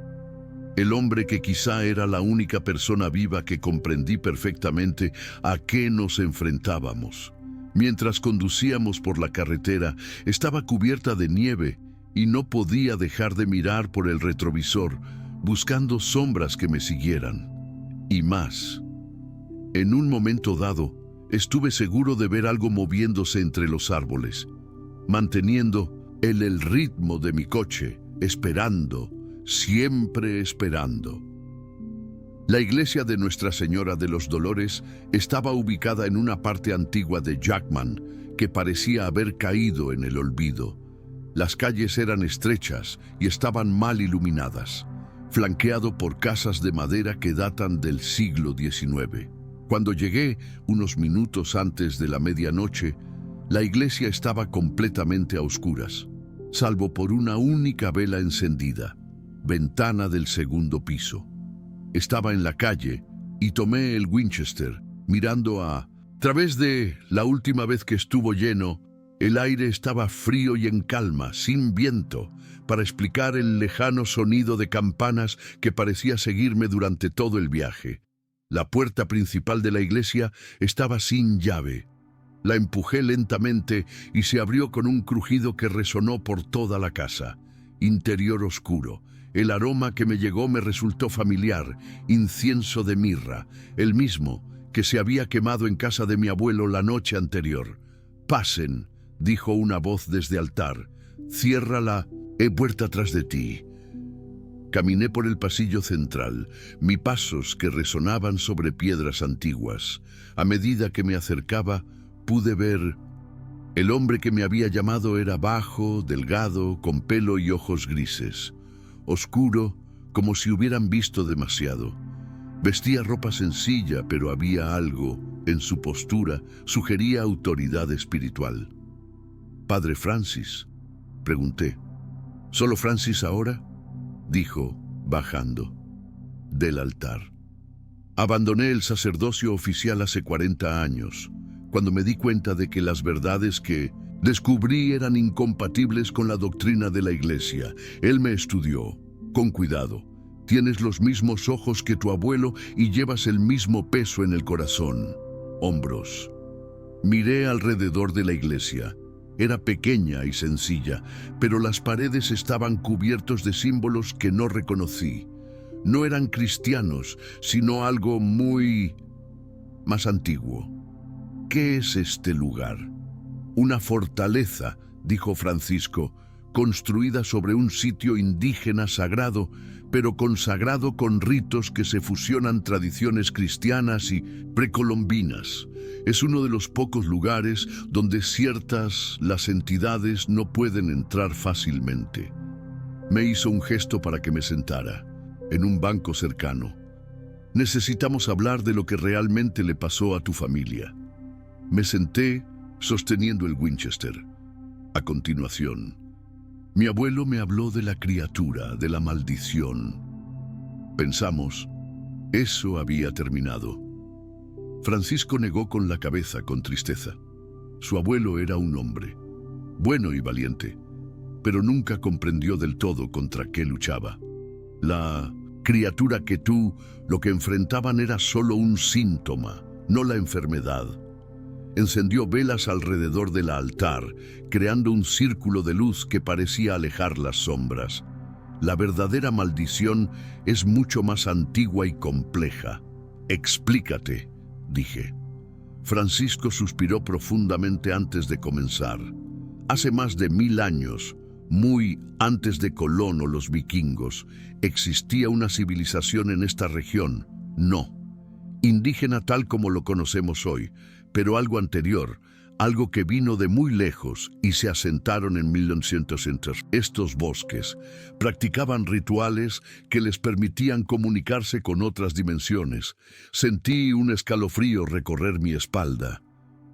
El hombre que quizá era la única persona viva que comprendí perfectamente a qué nos enfrentábamos. Mientras conducíamos por la carretera, estaba cubierta de nieve y no podía dejar de mirar por el retrovisor, buscando sombras que me siguieran. Y más. En un momento dado, estuve seguro de ver algo moviéndose entre los árboles, manteniendo el ritmo de mi coche, esperando, siempre esperando. La iglesia de Nuestra Señora de los Dolores estaba ubicada en una parte antigua de Jackman que parecía haber caído en el olvido. Las calles eran estrechas y estaban mal iluminadas, flanqueado por casas de madera que datan del siglo XIX. Cuando llegué, unos minutos antes de la medianoche, la iglesia estaba completamente a oscuras, salvo por una única vela encendida, ventana del segundo piso. Estaba en la calle y tomé el Winchester, mirando a través de la última vez que estuvo lleno. El aire estaba frío y en calma, sin viento, para explicar el lejano sonido de campanas que parecía seguirme durante todo el viaje. La puerta principal de la iglesia estaba sin llave. La empujé lentamente y se abrió con un crujido que resonó por toda la casa. Interior oscuro. El aroma que me llegó me resultó familiar, incienso de mirra, el mismo que se había quemado en casa de mi abuelo la noche anterior. «Pasen», dijo una voz desde altar. «Ciérrala, puerta tras de ti». Caminé por el pasillo central, mis pasos que resonaban sobre piedras antiguas. A medida que me acercaba, pude ver. El hombre que me había llamado era bajo, delgado, con pelo y ojos grises, oscuro, como si hubieran visto demasiado. Vestía ropa sencilla, pero había algo en su postura, sugería autoridad espiritual. «¿Padre Francis?», pregunté. «¿Solo Francis ahora?», dijo, bajando del altar. Abandoné el sacerdocio oficial hace 40 años, cuando me di cuenta de que las verdades que descubrí eran incompatibles con la doctrina de la Iglesia. Él me estudió, con cuidado. Tienes los mismos ojos que tu abuelo y llevas el mismo peso en el corazón. Hombros. Miré alrededor de la iglesia. Era pequeña y sencilla, pero las paredes estaban cubiertos de símbolos que no reconocí. No eran cristianos, sino algo muy más antiguo. ¿Qué es este lugar? Una fortaleza, dijo Francisco, construida sobre un sitio indígena sagrado, pero consagrado con ritos que se fusionan tradiciones cristianas y precolombinas. Es uno de los pocos lugares donde las entidades no pueden entrar fácilmente. Me hizo un gesto para que me sentara, en un banco cercano. Necesitamos hablar de lo que realmente le pasó a tu familia. Me senté sosteniendo el Winchester. A continuación, mi abuelo me habló de la criatura, de la maldición. Pensamos, eso había terminado. Francisco negó con la cabeza con tristeza. Su abuelo era un hombre, bueno y valiente, pero nunca comprendió del todo contra qué luchaba. La criatura lo que enfrentaban era solo un síntoma, no la enfermedad. Encendió velas alrededor del altar, creando un círculo de luz que parecía alejar las sombras. La verdadera maldición es mucho más antigua y compleja. Explícate, dije. Francisco suspiró profundamente antes de comenzar. Hace más de 1000 años, muy antes de Colón o los vikingos, existía una civilización en esta región. No, indígena tal como lo conocemos hoy, pero algo anterior, algo que vino de muy lejos y se asentaron en 1900. Estos bosques practicaban rituales que les permitían comunicarse con otras dimensiones. Sentí un escalofrío recorrer mi espalda.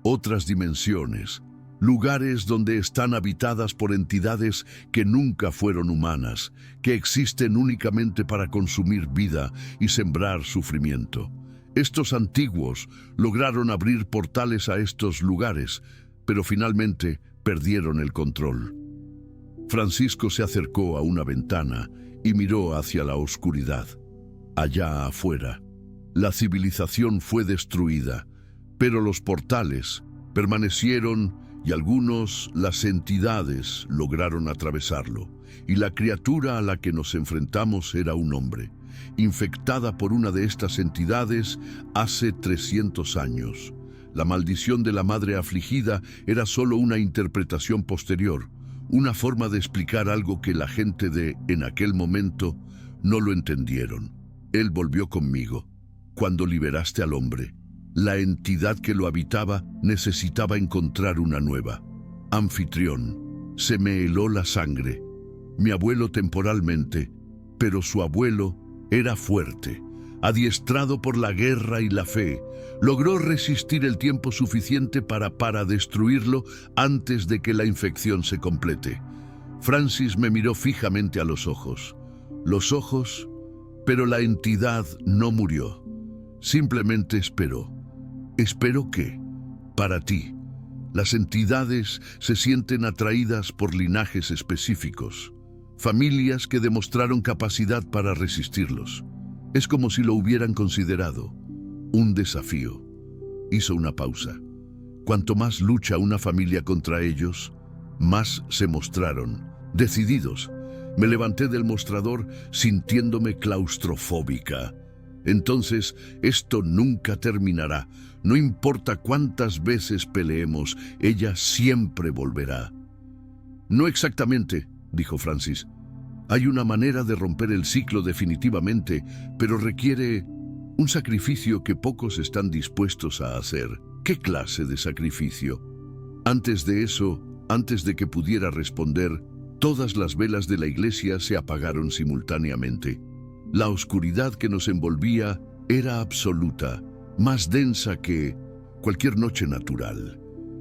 Otras dimensiones, lugares donde están habitadas por entidades que nunca fueron humanas, que existen únicamente para consumir vida y sembrar sufrimiento. Estos antiguos lograron abrir portales a estos lugares, pero finalmente perdieron el control. Francisco se acercó a una ventana y miró hacia la oscuridad. Allá afuera, la civilización fue destruida, pero los portales permanecieron y las entidades lograron atravesarlo. Y la criatura a la que nos enfrentamos era un hombre, infectada por una de estas entidades hace 300 años. La maldición de la madre afligida era solo una interpretación posterior, una forma de explicar algo que la gente en aquel momento no lo entendieron. Él volvió conmigo. Cuando liberaste al hombre, la entidad que lo habitaba necesitaba encontrar una nueva. Anfitrión, se me heló la sangre. Mi abuelo temporalmente, pero su abuelo era fuerte, adiestrado por la guerra y la fe. Logró resistir el tiempo suficiente para destruirlo antes de que la infección se complete. Francis me miró fijamente a los ojos. Pero la entidad no murió. Simplemente esperó. Espero que, para ti, las entidades se sienten atraídas por linajes específicos, familias que demostraron capacidad para resistirlos. Es como si lo hubieran considerado un desafío. Hizo una pausa. Cuanto más lucha una familia contra ellos, más se mostraron decididos. Me levanté del mostrador sintiéndome claustrofóbica. Entonces, esto nunca terminará. No importa cuántas veces peleemos, ella siempre volverá. No exactamente, dijo Francis. Hay una manera de romper el ciclo definitivamente, pero requiere un sacrificio que pocos están dispuestos a hacer. ¿Qué clase de sacrificio? Antes de eso, antes de que pudiera responder, todas las velas de la iglesia se apagaron simultáneamente. La oscuridad que nos envolvía era absoluta, más densa que cualquier noche natural.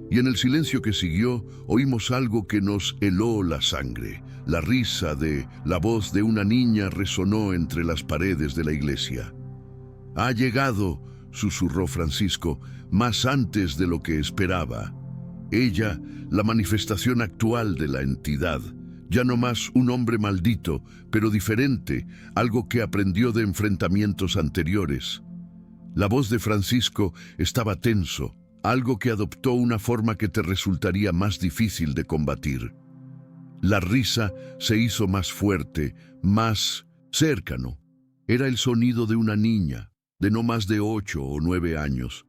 Y en el silencio que siguió, oímos algo que nos heló la sangre. La risa de la voz de una niña resonó entre las paredes de la iglesia. «Ha llegado», susurró Francisco, más antes de lo que esperaba. Ella, la manifestación actual de la entidad, ya no más un hombre maldito, pero diferente, algo que aprendió de enfrentamientos anteriores. La voz de Francisco estaba tenso, algo que adoptó una forma que te resultaría más difícil de combatir. La risa se hizo más fuerte, más cercano. Era el sonido de una niña, de no más de 8 o 9 años.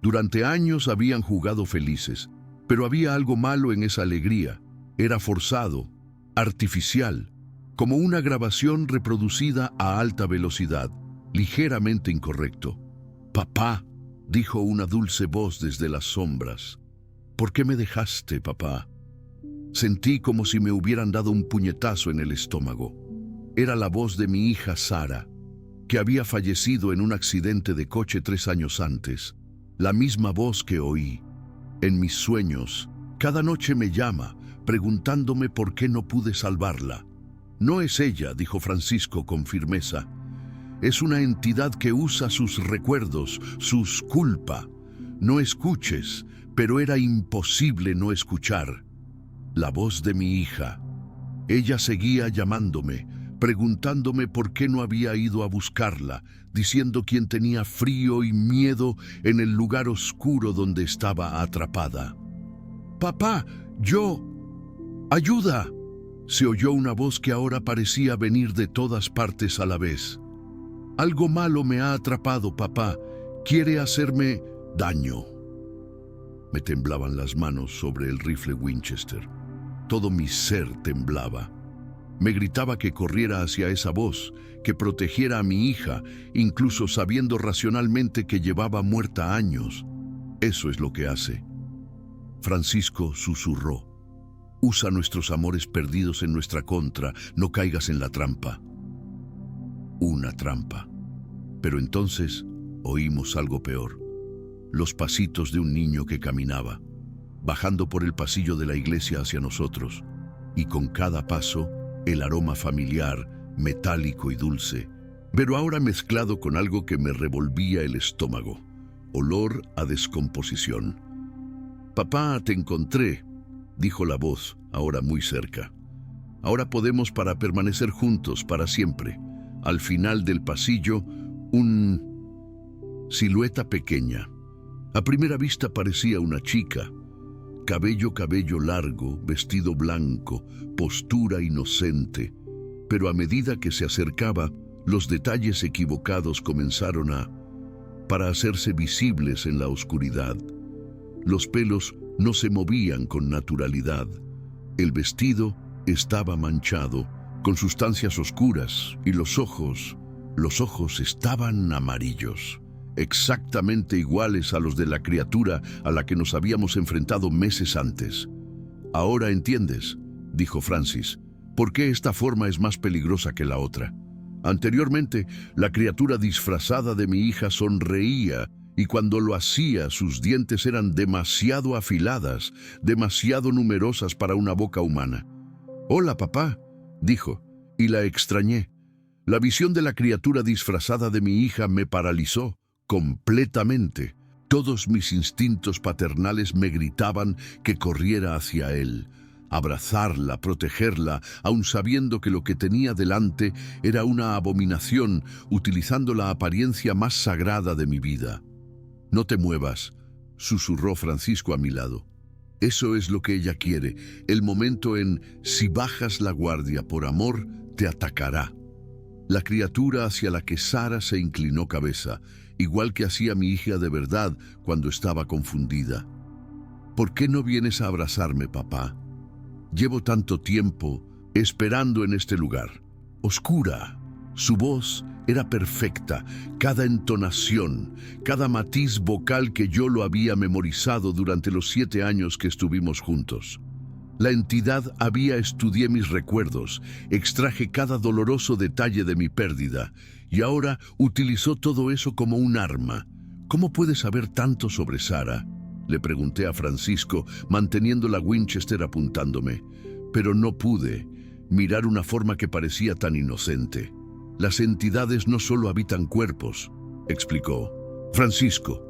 Durante años habían jugado felices, pero había algo malo en esa alegría. Era forzado, artificial, como una grabación reproducida a alta velocidad, ligeramente incorrecto. «Papá», dijo una dulce voz desde las sombras. «¿Por qué me dejaste, papá?» Sentí como si me hubieran dado un puñetazo en el estómago. Era la voz de mi hija Sara, que había fallecido en un accidente de coche 3 años antes. La misma voz que oí. En mis sueños, cada noche me llama, preguntándome por qué no pude salvarla. «No es ella», dijo Francisco con firmeza. «Es una entidad que usa sus recuerdos, sus culpa. No escuches», pero era imposible no escuchar. La voz de mi hija. Ella seguía llamándome, preguntándome por qué no había ido a buscarla, diciendo quién tenía frío y miedo en el lugar oscuro donde estaba atrapada. «Papá, yo... ¡ayuda!», se oyó una voz que ahora parecía venir de todas partes a la vez. «Algo malo me ha atrapado, papá. Quiere hacerme daño». Me temblaban las manos sobre el rifle Winchester. Todo mi ser temblaba. Me gritaba que corriera hacia esa voz, que protegiera a mi hija, incluso sabiendo racionalmente que llevaba muerta años. Eso es lo que hace. Francisco susurró. «Usa nuestros amores perdidos en nuestra contra, no caigas en la trampa». Una trampa. Pero entonces oímos algo peor. Los pasitos de un niño que caminaba, bajando por el pasillo de la iglesia hacia nosotros, y con cada paso, el aroma familiar, metálico y dulce, pero ahora mezclado con algo que me revolvía el estómago, olor a descomposición. «Papá, te encontré», dijo la voz, ahora muy cerca. «Ahora podemos permanecer juntos para siempre». Al final del pasillo, silueta pequeña. A primera vista parecía una chica. Cabello largo, vestido blanco, postura inocente. Pero a medida que se acercaba, los detalles equivocados comenzaron para hacerse visibles en la oscuridad. Los pelos no se movían con naturalidad. El vestido estaba manchado, con sustancias oscuras, y los ojos estaban amarillos, exactamente iguales a los de la criatura a la que nos habíamos enfrentado meses antes. «Ahora entiendes», dijo Francis, «por qué esta forma es más peligrosa que la otra. Anteriormente, la criatura disfrazada de mi hija sonreía, y cuando lo hacía, sus dientes eran demasiado afiladas, demasiado numerosas para una boca humana. «Hola, papá», dijo, y la extrañé. La visión de la criatura disfrazada de mi hija me paralizó completamente. Todos mis instintos paternales me gritaban que corriera hacia él, abrazarla, protegerla, aun sabiendo que lo que tenía delante era una abominación, utilizando la apariencia más sagrada de mi vida. «No te muevas», susurró Francisco a mi lado. «Eso es lo que ella quiere, el momento en si bajas la guardia por amor, te atacará». La criatura hacia la que Sara se inclinó cabeza, igual que hacía mi hija de verdad cuando estaba confundida. «¿Por qué no vienes a abrazarme, papá? Llevo tanto tiempo esperando en este lugar. Oscura. Su voz era perfecta, cada entonación, cada matiz vocal que yo lo había memorizado durante los 7 años que estuvimos juntos. La entidad estudié mis recuerdos, extraje cada doloroso detalle de mi pérdida, y ahora utilizó todo eso como un arma. ¿Cómo puedes saber tanto sobre Sara?, le pregunté a Francisco, manteniendo la Winchester apuntándome, pero no pude mirar una forma que parecía tan inocente. Las entidades no solo habitan cuerpos, explicó. Francisco,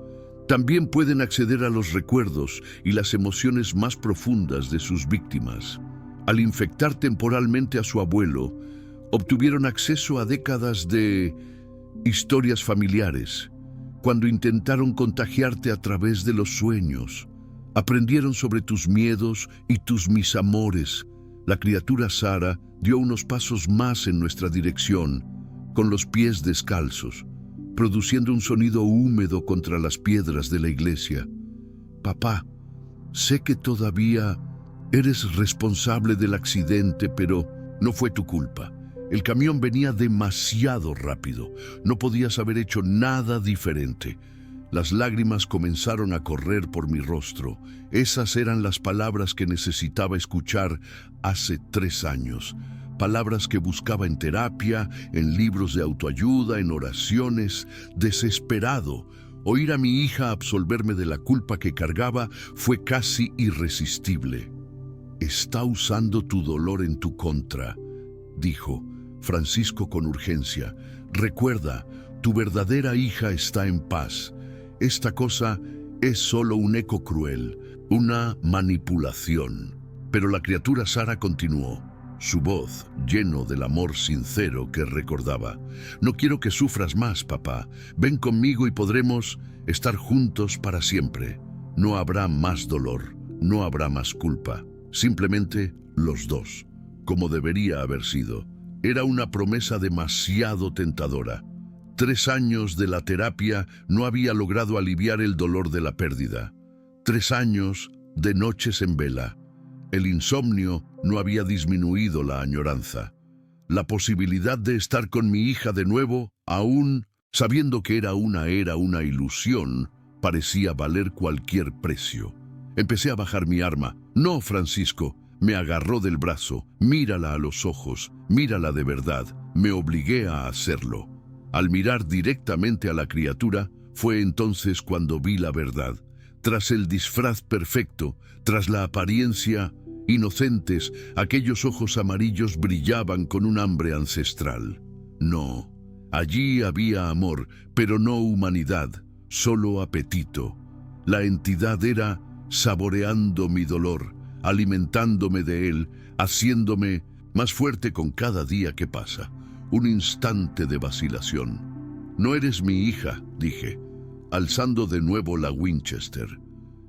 también pueden acceder a los recuerdos y las emociones más profundas de sus víctimas. Al infectar temporalmente a su abuelo, obtuvieron acceso a décadas de historias familiares. Cuando intentaron contagiarte a través de los sueños, aprendieron sobre tus miedos y tus misamores. La criatura Sara dio unos pasos más en nuestra dirección, con los pies descalzos, produciendo un sonido húmedo contra las piedras de la iglesia. Papá, sé que todavía eres responsable del accidente, pero no fue tu culpa. El camión venía demasiado rápido. No podías haber hecho nada diferente. Las lágrimas comenzaron a correr por mi rostro. Esas eran las palabras que necesitaba escuchar hace 3 años. Palabras que buscaba en terapia, en libros de autoayuda, en oraciones. Desesperado. Oír a mi hija absolverme de la culpa que cargaba fue casi irresistible. Está usando tu dolor en tu contra, dijo Francisco con urgencia. Recuerda, tu verdadera hija está en paz. Esta cosa es solo un eco cruel, una manipulación. Pero la criatura Sara continuó, su voz lleno del amor sincero que recordaba. No quiero que sufras más, papá. Ven conmigo y podremos estar juntos para siempre. No habrá más dolor, no habrá más culpa. Simplemente los dos, como debería haber sido. Era una promesa demasiado tentadora. 3 años de la terapia no había logrado aliviar el dolor de la pérdida. 3 años de noches en vela. El insomnio no había disminuido la añoranza. La posibilidad de estar con mi hija de nuevo, aún sabiendo que era una ilusión, parecía valer cualquier precio. Empecé a bajar mi arma. No, Francisco. Me agarró del brazo. Mírala a los ojos. Mírala de verdad. Me obligué a hacerlo. Al mirar directamente a la criatura, fue entonces cuando vi la verdad. Tras el disfraz perfecto, tras la apariencia inocentes, aquellos ojos amarillos brillaban con un hambre ancestral. No, allí había amor, pero no humanidad, solo apetito. La entidad era saboreando mi dolor, alimentándome de él, haciéndome más fuerte con cada día que pasa. Un instante de vacilación. No eres mi hija, dije, alzando de nuevo la Winchester.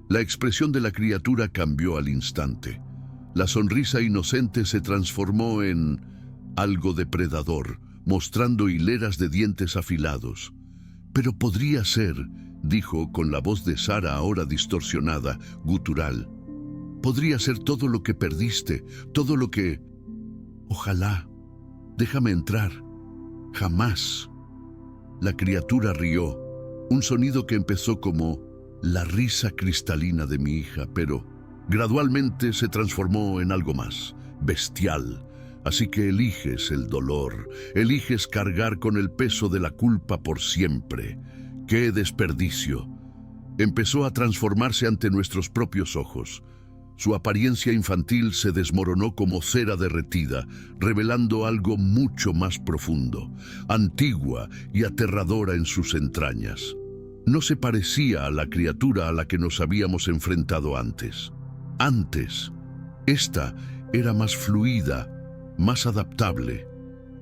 La expresión de la criatura cambió al instante. La sonrisa inocente se transformó en algo depredador, mostrando hileras de dientes afilados. Pero podría ser, dijo con la voz de Sara ahora distorsionada, gutural. Podría ser todo lo que perdiste, todo lo que... Ojalá. Déjame entrar. Jamás. La criatura rió, un sonido que empezó como la risa cristalina de mi hija, pero gradualmente se transformó en algo más, bestial. Así que eliges el dolor, eliges cargar con el peso de la culpa por siempre. ¡Qué desperdicio! Empezó a transformarse ante nuestros propios ojos. Su apariencia infantil se desmoronó como cera derretida, revelando algo mucho más profundo, antigua y aterradora en sus entrañas. No se parecía a la criatura a la que nos habíamos enfrentado antes. Antes, esta era más fluida, más adaptable,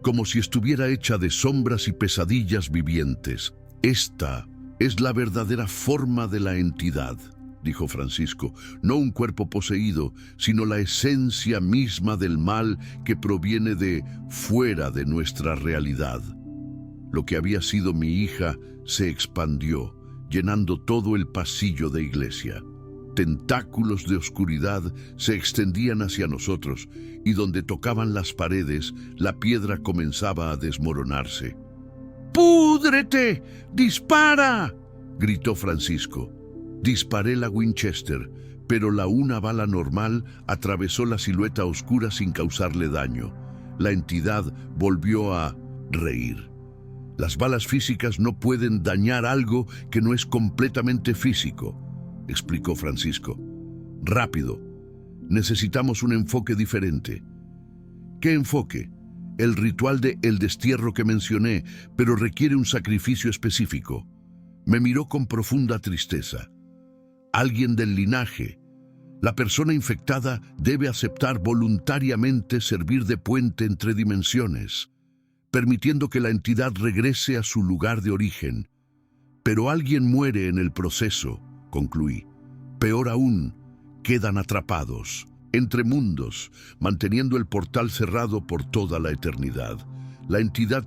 como si estuviera hecha de sombras y pesadillas vivientes. Esta es la verdadera forma de la entidad, dijo Francisco, no un cuerpo poseído, sino la esencia misma del mal que proviene de fuera de nuestra realidad. Lo que había sido mi hija se expandió, llenando todo el pasillo de iglesia. Tentáculos de oscuridad se extendían hacia nosotros y donde tocaban las paredes, la piedra comenzaba a desmoronarse. ¡Púdrete! ¡Dispara!, gritó Francisco. Disparé la Winchester, pero una bala normal atravesó la silueta oscura sin causarle daño. La entidad volvió a reír. Las balas físicas no pueden dañar algo que no es completamente físico, explicó Francisco. Rápido. Necesitamos un enfoque diferente. ¿Qué enfoque? El ritual de el destierro que mencioné, pero requiere un sacrificio específico. Me miró con profunda tristeza. Alguien del linaje. La persona infectada debe aceptar voluntariamente servir de puente entre dimensiones, permitiendo que la entidad regrese a su lugar de origen. Pero alguien muere en el proceso, concluí. Peor aún, quedan atrapados, entre mundos, manteniendo el portal cerrado por toda la eternidad. La entidad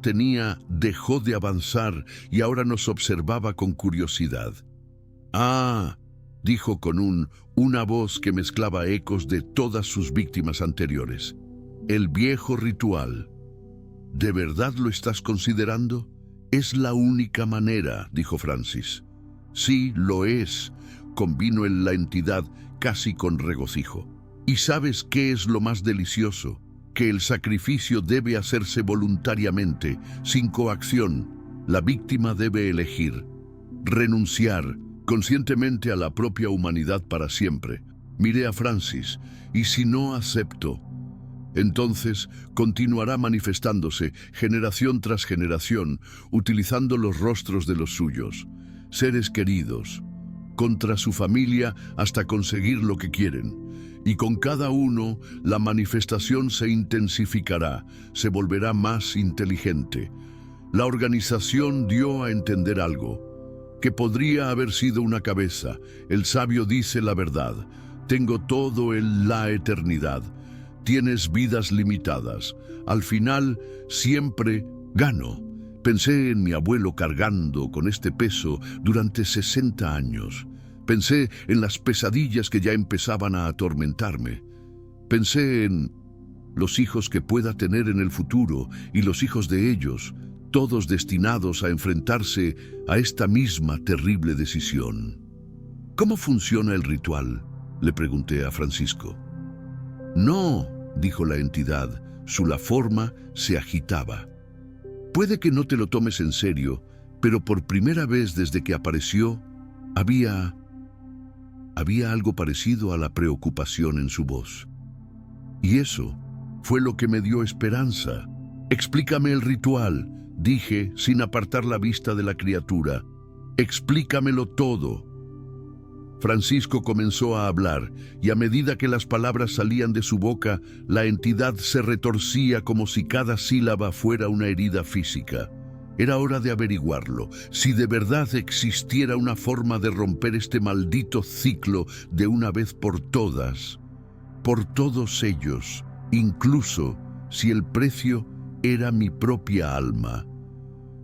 dejó de avanzar y ahora nos observaba con curiosidad. «Ah», dijo con una voz que mezclaba ecos de todas sus víctimas anteriores. «El viejo ritual. ¿De verdad lo estás considerando?» «Es la única manera», dijo Francis. «Sí, lo es», convino la entidad casi con regocijo. «¿Y sabes qué es lo más delicioso? Que el sacrificio debe hacerse voluntariamente, sin coacción. La víctima debe elegir, renunciar conscientemente a la propia humanidad para siempre». Miré a Francis, «¿Y si no acepto?» Entonces continuará manifestándose generación tras generación, utilizando los rostros de los suyos, seres queridos, contra su familia hasta conseguir lo que quieren. Y con cada uno la manifestación se intensificará, se volverá más inteligente. La organización dio a entender algo, que podría haber sido una cabeza. El sabio dice la verdad. Tengo todo la eternidad. Tienes vidas limitadas. Al final, siempre gano. Pensé en mi abuelo cargando con este peso durante 60 años. Pensé en las pesadillas que ya empezaban a atormentarme. Pensé en los hijos que pueda tener en el futuro y los hijos de ellos, todos destinados a enfrentarse a esta misma terrible decisión. «¿Cómo funciona el ritual?», le pregunté a Francisco. «No», dijo la entidad, la forma se agitaba. «Puede que no te lo tomes en serio, pero por primera vez desde que apareció, había algo parecido a la preocupación en su voz. Y eso fue lo que me dio esperanza. Explícame el ritual», dije sin apartar la vista de la criatura. «Explícamelo todo». Francisco comenzó a hablar, y a medida que las palabras salían de su boca, la entidad se retorcía como si cada sílaba fuera una herida física. Era hora de averiguarlo, si de verdad existiera una forma de romper este maldito ciclo de una vez por todas. Por todos ellos, incluso si el precio era mi propia alma.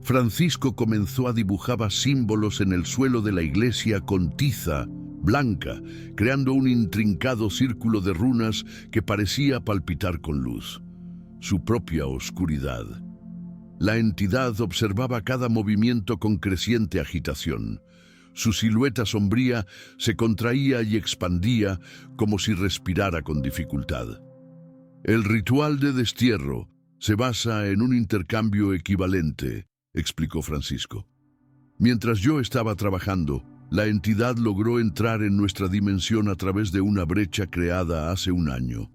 Francisco comenzó a dibujar símbolos en el suelo de la iglesia con tiza blanca, creando un intrincado círculo de runas que parecía palpitar con luz. Su propia oscuridad. La entidad observaba cada movimiento con creciente agitación. Su silueta sombría se contraía y expandía como si respirara con dificultad. «El ritual de destierro se basa en un intercambio equivalente», explicó Francisco. «Mientras yo estaba trabajando, la entidad logró entrar en nuestra dimensión a través de una brecha creada hace un año.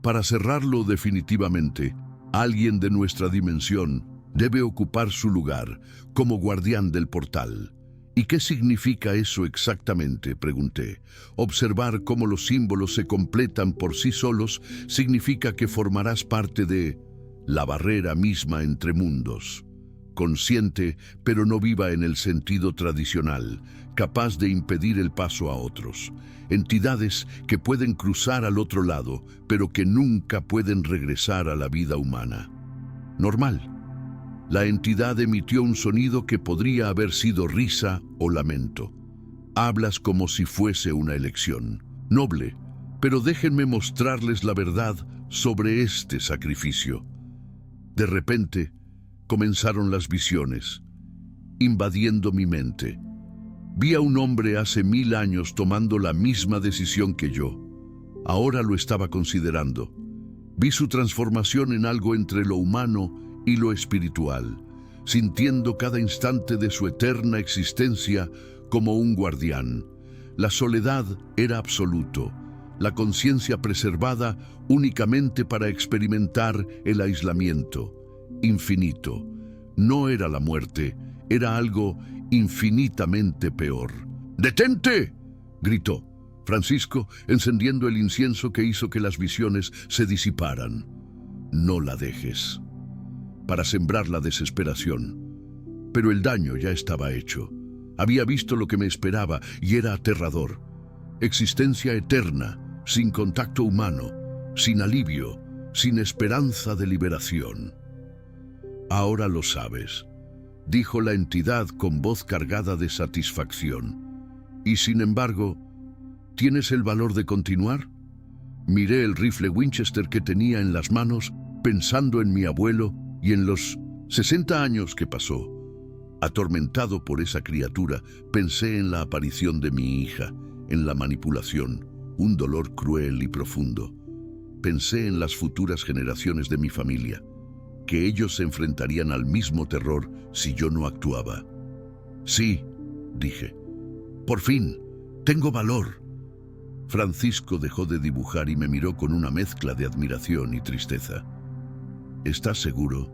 Para cerrarlo definitivamente, alguien de nuestra dimensión debe ocupar su lugar como guardián del portal». «¿Y qué significa eso exactamente?», pregunté. «Observar cómo los símbolos se completan por sí solos significa que formarás parte de la barrera misma entre mundos. Consciente, pero no viva en el sentido tradicional, capaz de impedir el paso a otros. Entidades que pueden cruzar al otro lado, pero que nunca pueden regresar a la vida humana». «Normal». La entidad emitió un sonido que podría haber sido risa o lamento. Hablas como si fuese una elección. Noble, pero déjenme mostrarles la verdad sobre este sacrificio. De repente, comenzaron las visiones, invadiendo mi mente. Vi a un hombre hace 1000 años tomando la misma decisión que yo. Ahora lo estaba considerando. Vi su transformación en algo entre lo humano y lo espiritual, sintiendo cada instante de su eterna existencia como un guardián. La soledad era absoluto, la conciencia preservada únicamente para experimentar el aislamiento, infinito. No era la muerte, era algo infinitamente peor. ¡Detente!, gritó Francisco, encendiendo el incienso que hizo que las visiones se disiparan. No la dejes, para sembrar la desesperación. Pero el daño ya estaba hecho. Había visto lo que me esperaba y era aterrador. Existencia eterna, sin contacto humano, sin alivio, sin esperanza de liberación. Ahora lo sabes, dijo la entidad con voz cargada de satisfacción. Y sin embargo, ¿tienes el valor de continuar? Miré el rifle Winchester que tenía en las manos, pensando en mi abuelo y en los 60 años que pasó. Atormentado por esa criatura, pensé en la aparición de mi hija, en la manipulación, un dolor cruel y profundo. Pensé en las futuras generaciones de mi familia, que ellos se enfrentarían al mismo terror si yo no actuaba. Sí, dije, por fin, tengo valor. Francisco dejó de dibujar y me miró con una mezcla de admiración y tristeza. ¿Estás seguro?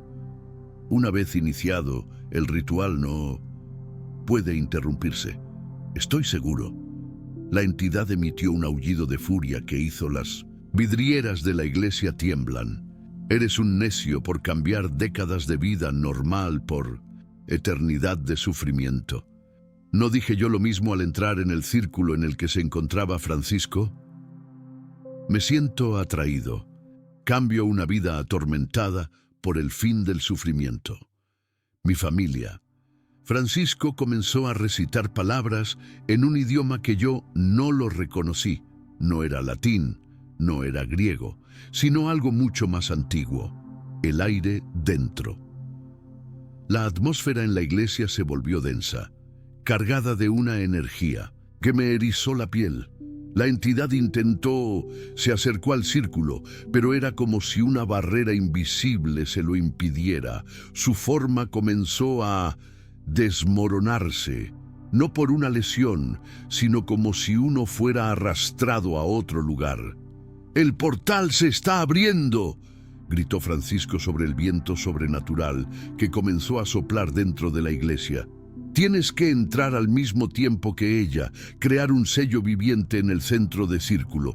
Una vez iniciado, el ritual no puede interrumpirse. Estoy seguro. La entidad emitió un aullido de furia que hizo las vidrieras de la iglesia tiemblan. Eres un necio por cambiar décadas de vida normal por eternidad de sufrimiento. ¿No dije yo lo mismo al entrar en el círculo en el que se encontraba Francisco? Me siento atraído. Cambio una vida atormentada por el fin del sufrimiento. Mi familia. Francisco comenzó a recitar palabras en un idioma que yo no lo reconocí. No era latín, no era griego, sino algo mucho más antiguo, el aire dentro. La atmósfera en la iglesia se volvió densa, cargada de una energía que me erizó la piel. La entidad se acercó al círculo, pero era como si una barrera invisible se lo impidiera. Su forma comenzó a desmoronarse, no por una lesión, sino como si uno fuera arrastrado a otro lugar. ¡El portal se está abriendo!, gritó Francisco sobre el viento sobrenatural que comenzó a soplar dentro de la iglesia. Tienes que entrar al mismo tiempo que ella, crear un sello viviente en el centro del círculo.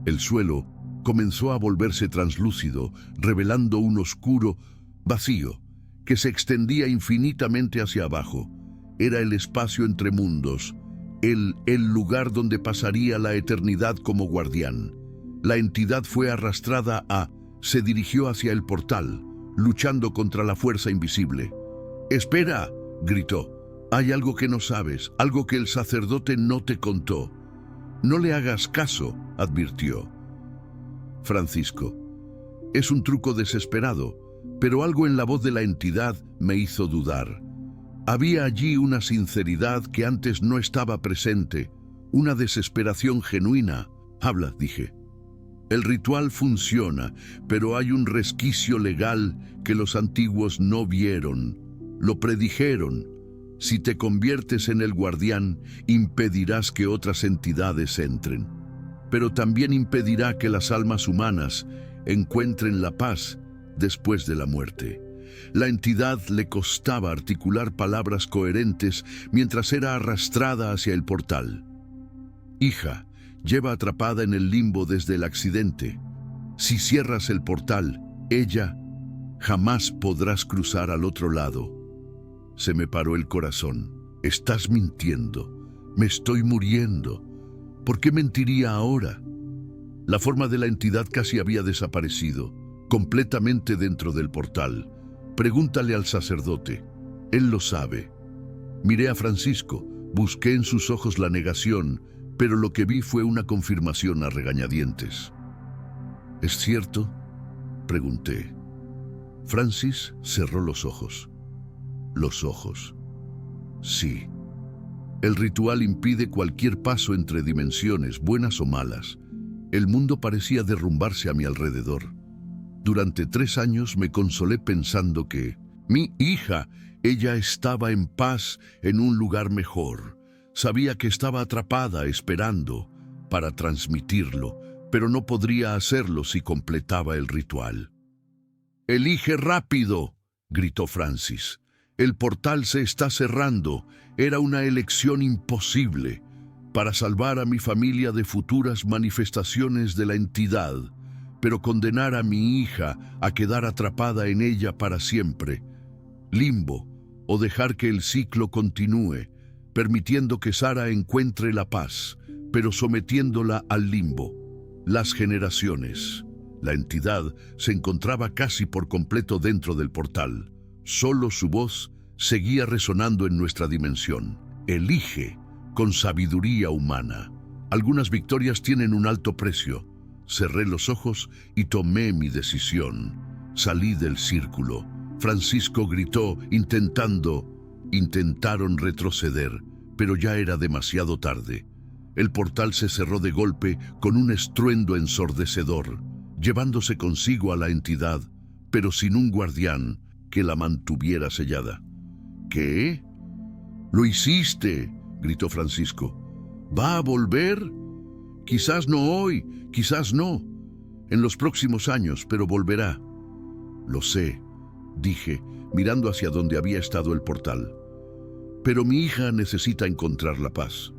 El suelo comenzó a volverse translúcido, revelando un oscuro vacío que se extendía infinitamente hacia abajo. Era el espacio entre mundos, el lugar donde pasaría la eternidad como guardián. La entidad fue arrastrada se dirigió hacia el portal, luchando contra la fuerza invisible. ¡Espera!, gritó. Hay algo que no sabes, algo que el sacerdote no te contó. No le hagas caso, advirtió. Francisco. Es un truco desesperado, pero algo en la voz de la entidad me hizo dudar. Había allí una sinceridad que antes no estaba presente, una desesperación genuina. Habla, dije. El ritual funciona, pero hay un resquicio legal que los antiguos no vieron. Lo predijeron. Si te conviertes en el guardián, impedirás que otras entidades entren. Pero también impedirá que las almas humanas encuentren la paz después de la muerte. La entidad le costaba articular palabras coherentes mientras era arrastrada hacia el portal. Hija, lleva atrapada en el limbo desde el accidente. Si cierras el portal, ella jamás podrás cruzar al otro lado. Se me paró el corazón. Estás mintiendo. Me estoy muriendo. ¿Por qué mentiría ahora? La forma de la entidad casi había desaparecido, completamente dentro del portal. Pregúntale al sacerdote. Él lo sabe. Miré a Francisco, Busqué en sus ojos la negación, pero lo que vi fue una confirmación a regañadientes. ¿Es cierto?, pregunté. Francis cerró los ojos. Los ojos. Sí. El ritual impide cualquier paso entre dimensiones, buenas o malas. El mundo parecía derrumbarse a mi alrededor. Durante 3 años me consolé pensando que mi hija, ella estaba en paz en un lugar mejor. Sabía que estaba atrapada esperando para transmitirlo, pero no podría hacerlo si completaba el ritual. «¡Elige rápido!», gritó Francis. «El portal se está cerrando. Era una elección imposible para salvar a mi familia de futuras manifestaciones de la entidad, pero condenar a mi hija a quedar atrapada en ella para siempre. Limbo, o dejar que el ciclo continúe, permitiendo que Sara encuentre la paz, pero sometiéndola al limbo. Las generaciones». La entidad se encontraba casi por completo dentro del portal. Solo su voz seguía resonando en nuestra dimensión. «Elige con sabiduría humana. Algunas victorias tienen un alto precio». Cerré los ojos y tomé mi decisión. Salí del círculo. Francisco gritó, intentaron retroceder, pero ya era demasiado tarde. El portal se cerró de golpe con un estruendo ensordecedor, llevándose consigo a la entidad, pero sin un guardián que la mantuviera sellada. «¿Qué? ¡Lo hiciste!», gritó Francisco. «¿Va a volver? Quizás no hoy, quizás no. En los próximos años, pero volverá». «Lo sé», dije, mirando hacia donde había estado el portal. «Pero mi hija necesita encontrar la paz.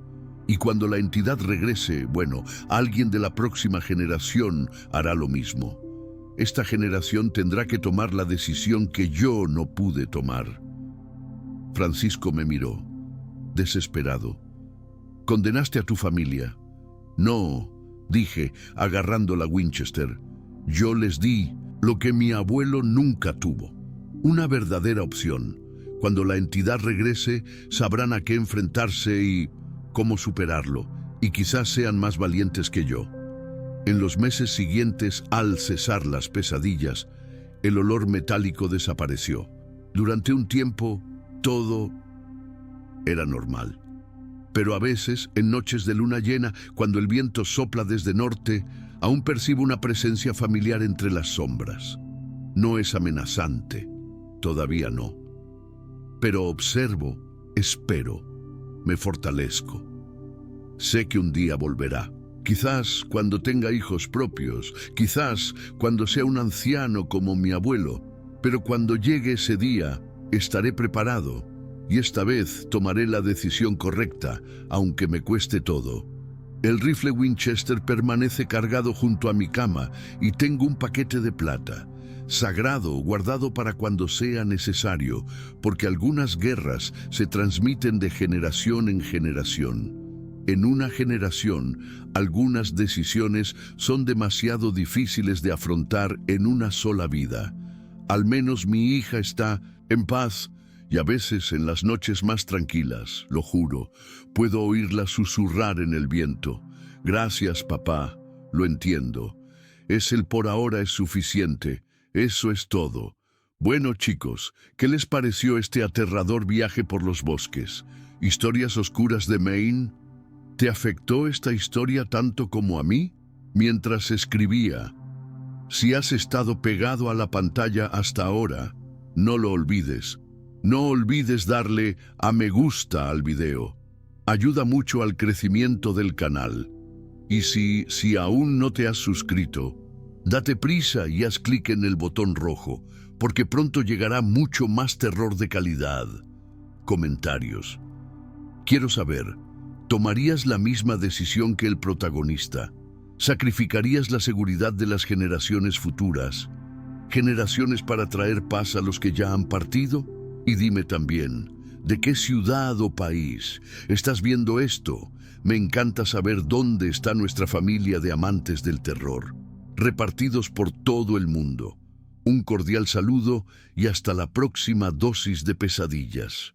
Y cuando la entidad regrese, bueno, alguien de la próxima generación hará lo mismo. Esta generación tendrá que tomar la decisión que yo no pude tomar». Francisco me miró, desesperado. «¿Condenaste a tu familia?». «No», dije, agarrando la Winchester. «Yo les di lo que mi abuelo nunca tuvo, una verdadera opción. Cuando la entidad regrese, sabrán a qué enfrentarse y cómo superarlo, y quizás sean más valientes que yo». En los meses siguientes, al cesar las pesadillas, el olor metálico desapareció. Durante un tiempo, todo era normal. Pero a veces, en noches de luna llena, cuando el viento sopla desde norte, aún percibo una presencia familiar entre las sombras. No es amenazante, todavía no. Pero observo, espero, me fortalezco. Sé que un día volverá. Quizás cuando tenga hijos propios, quizás cuando sea un anciano como mi abuelo, pero cuando llegue ese día, estaré preparado, y esta vez tomaré la decisión correcta, aunque me cueste todo. El rifle Winchester permanece cargado junto a mi cama y tengo un paquete de plata, sagrado, guardado para cuando sea necesario, porque algunas guerras se transmiten de generación en generación. En una generación, algunas decisiones son demasiado difíciles de afrontar en una sola vida. Al menos mi hija está en paz, y a veces en las noches más tranquilas, lo juro, puedo oírla susurrar en el viento. «Gracias, papá, lo entiendo. El por ahora es suficiente. Eso es todo». Bueno, chicos, ¿qué les pareció este aterrador viaje por los bosques? ¿Historias oscuras de Maine? ¿Te afectó esta historia tanto como a mí? Mientras escribía, si has estado pegado a la pantalla hasta ahora, no lo olvides. No olvides darle a me gusta al video. Ayuda mucho al crecimiento del canal. Y si aún no te has suscrito, date prisa y haz clic en el botón rojo, porque pronto llegará mucho más terror de calidad. Comentarios. Quiero saber, ¿tomarías la misma decisión que el protagonista? ¿Sacrificarías la seguridad de las generaciones futuras? ¿Generaciones para traer paz a los que ya han partido? Y dime también, ¿de qué ciudad o país estás viendo esto? Me encanta saber dónde está nuestra familia de amantes del terror, repartidos por todo el mundo. Un cordial saludo y hasta la próxima dosis de pesadillas.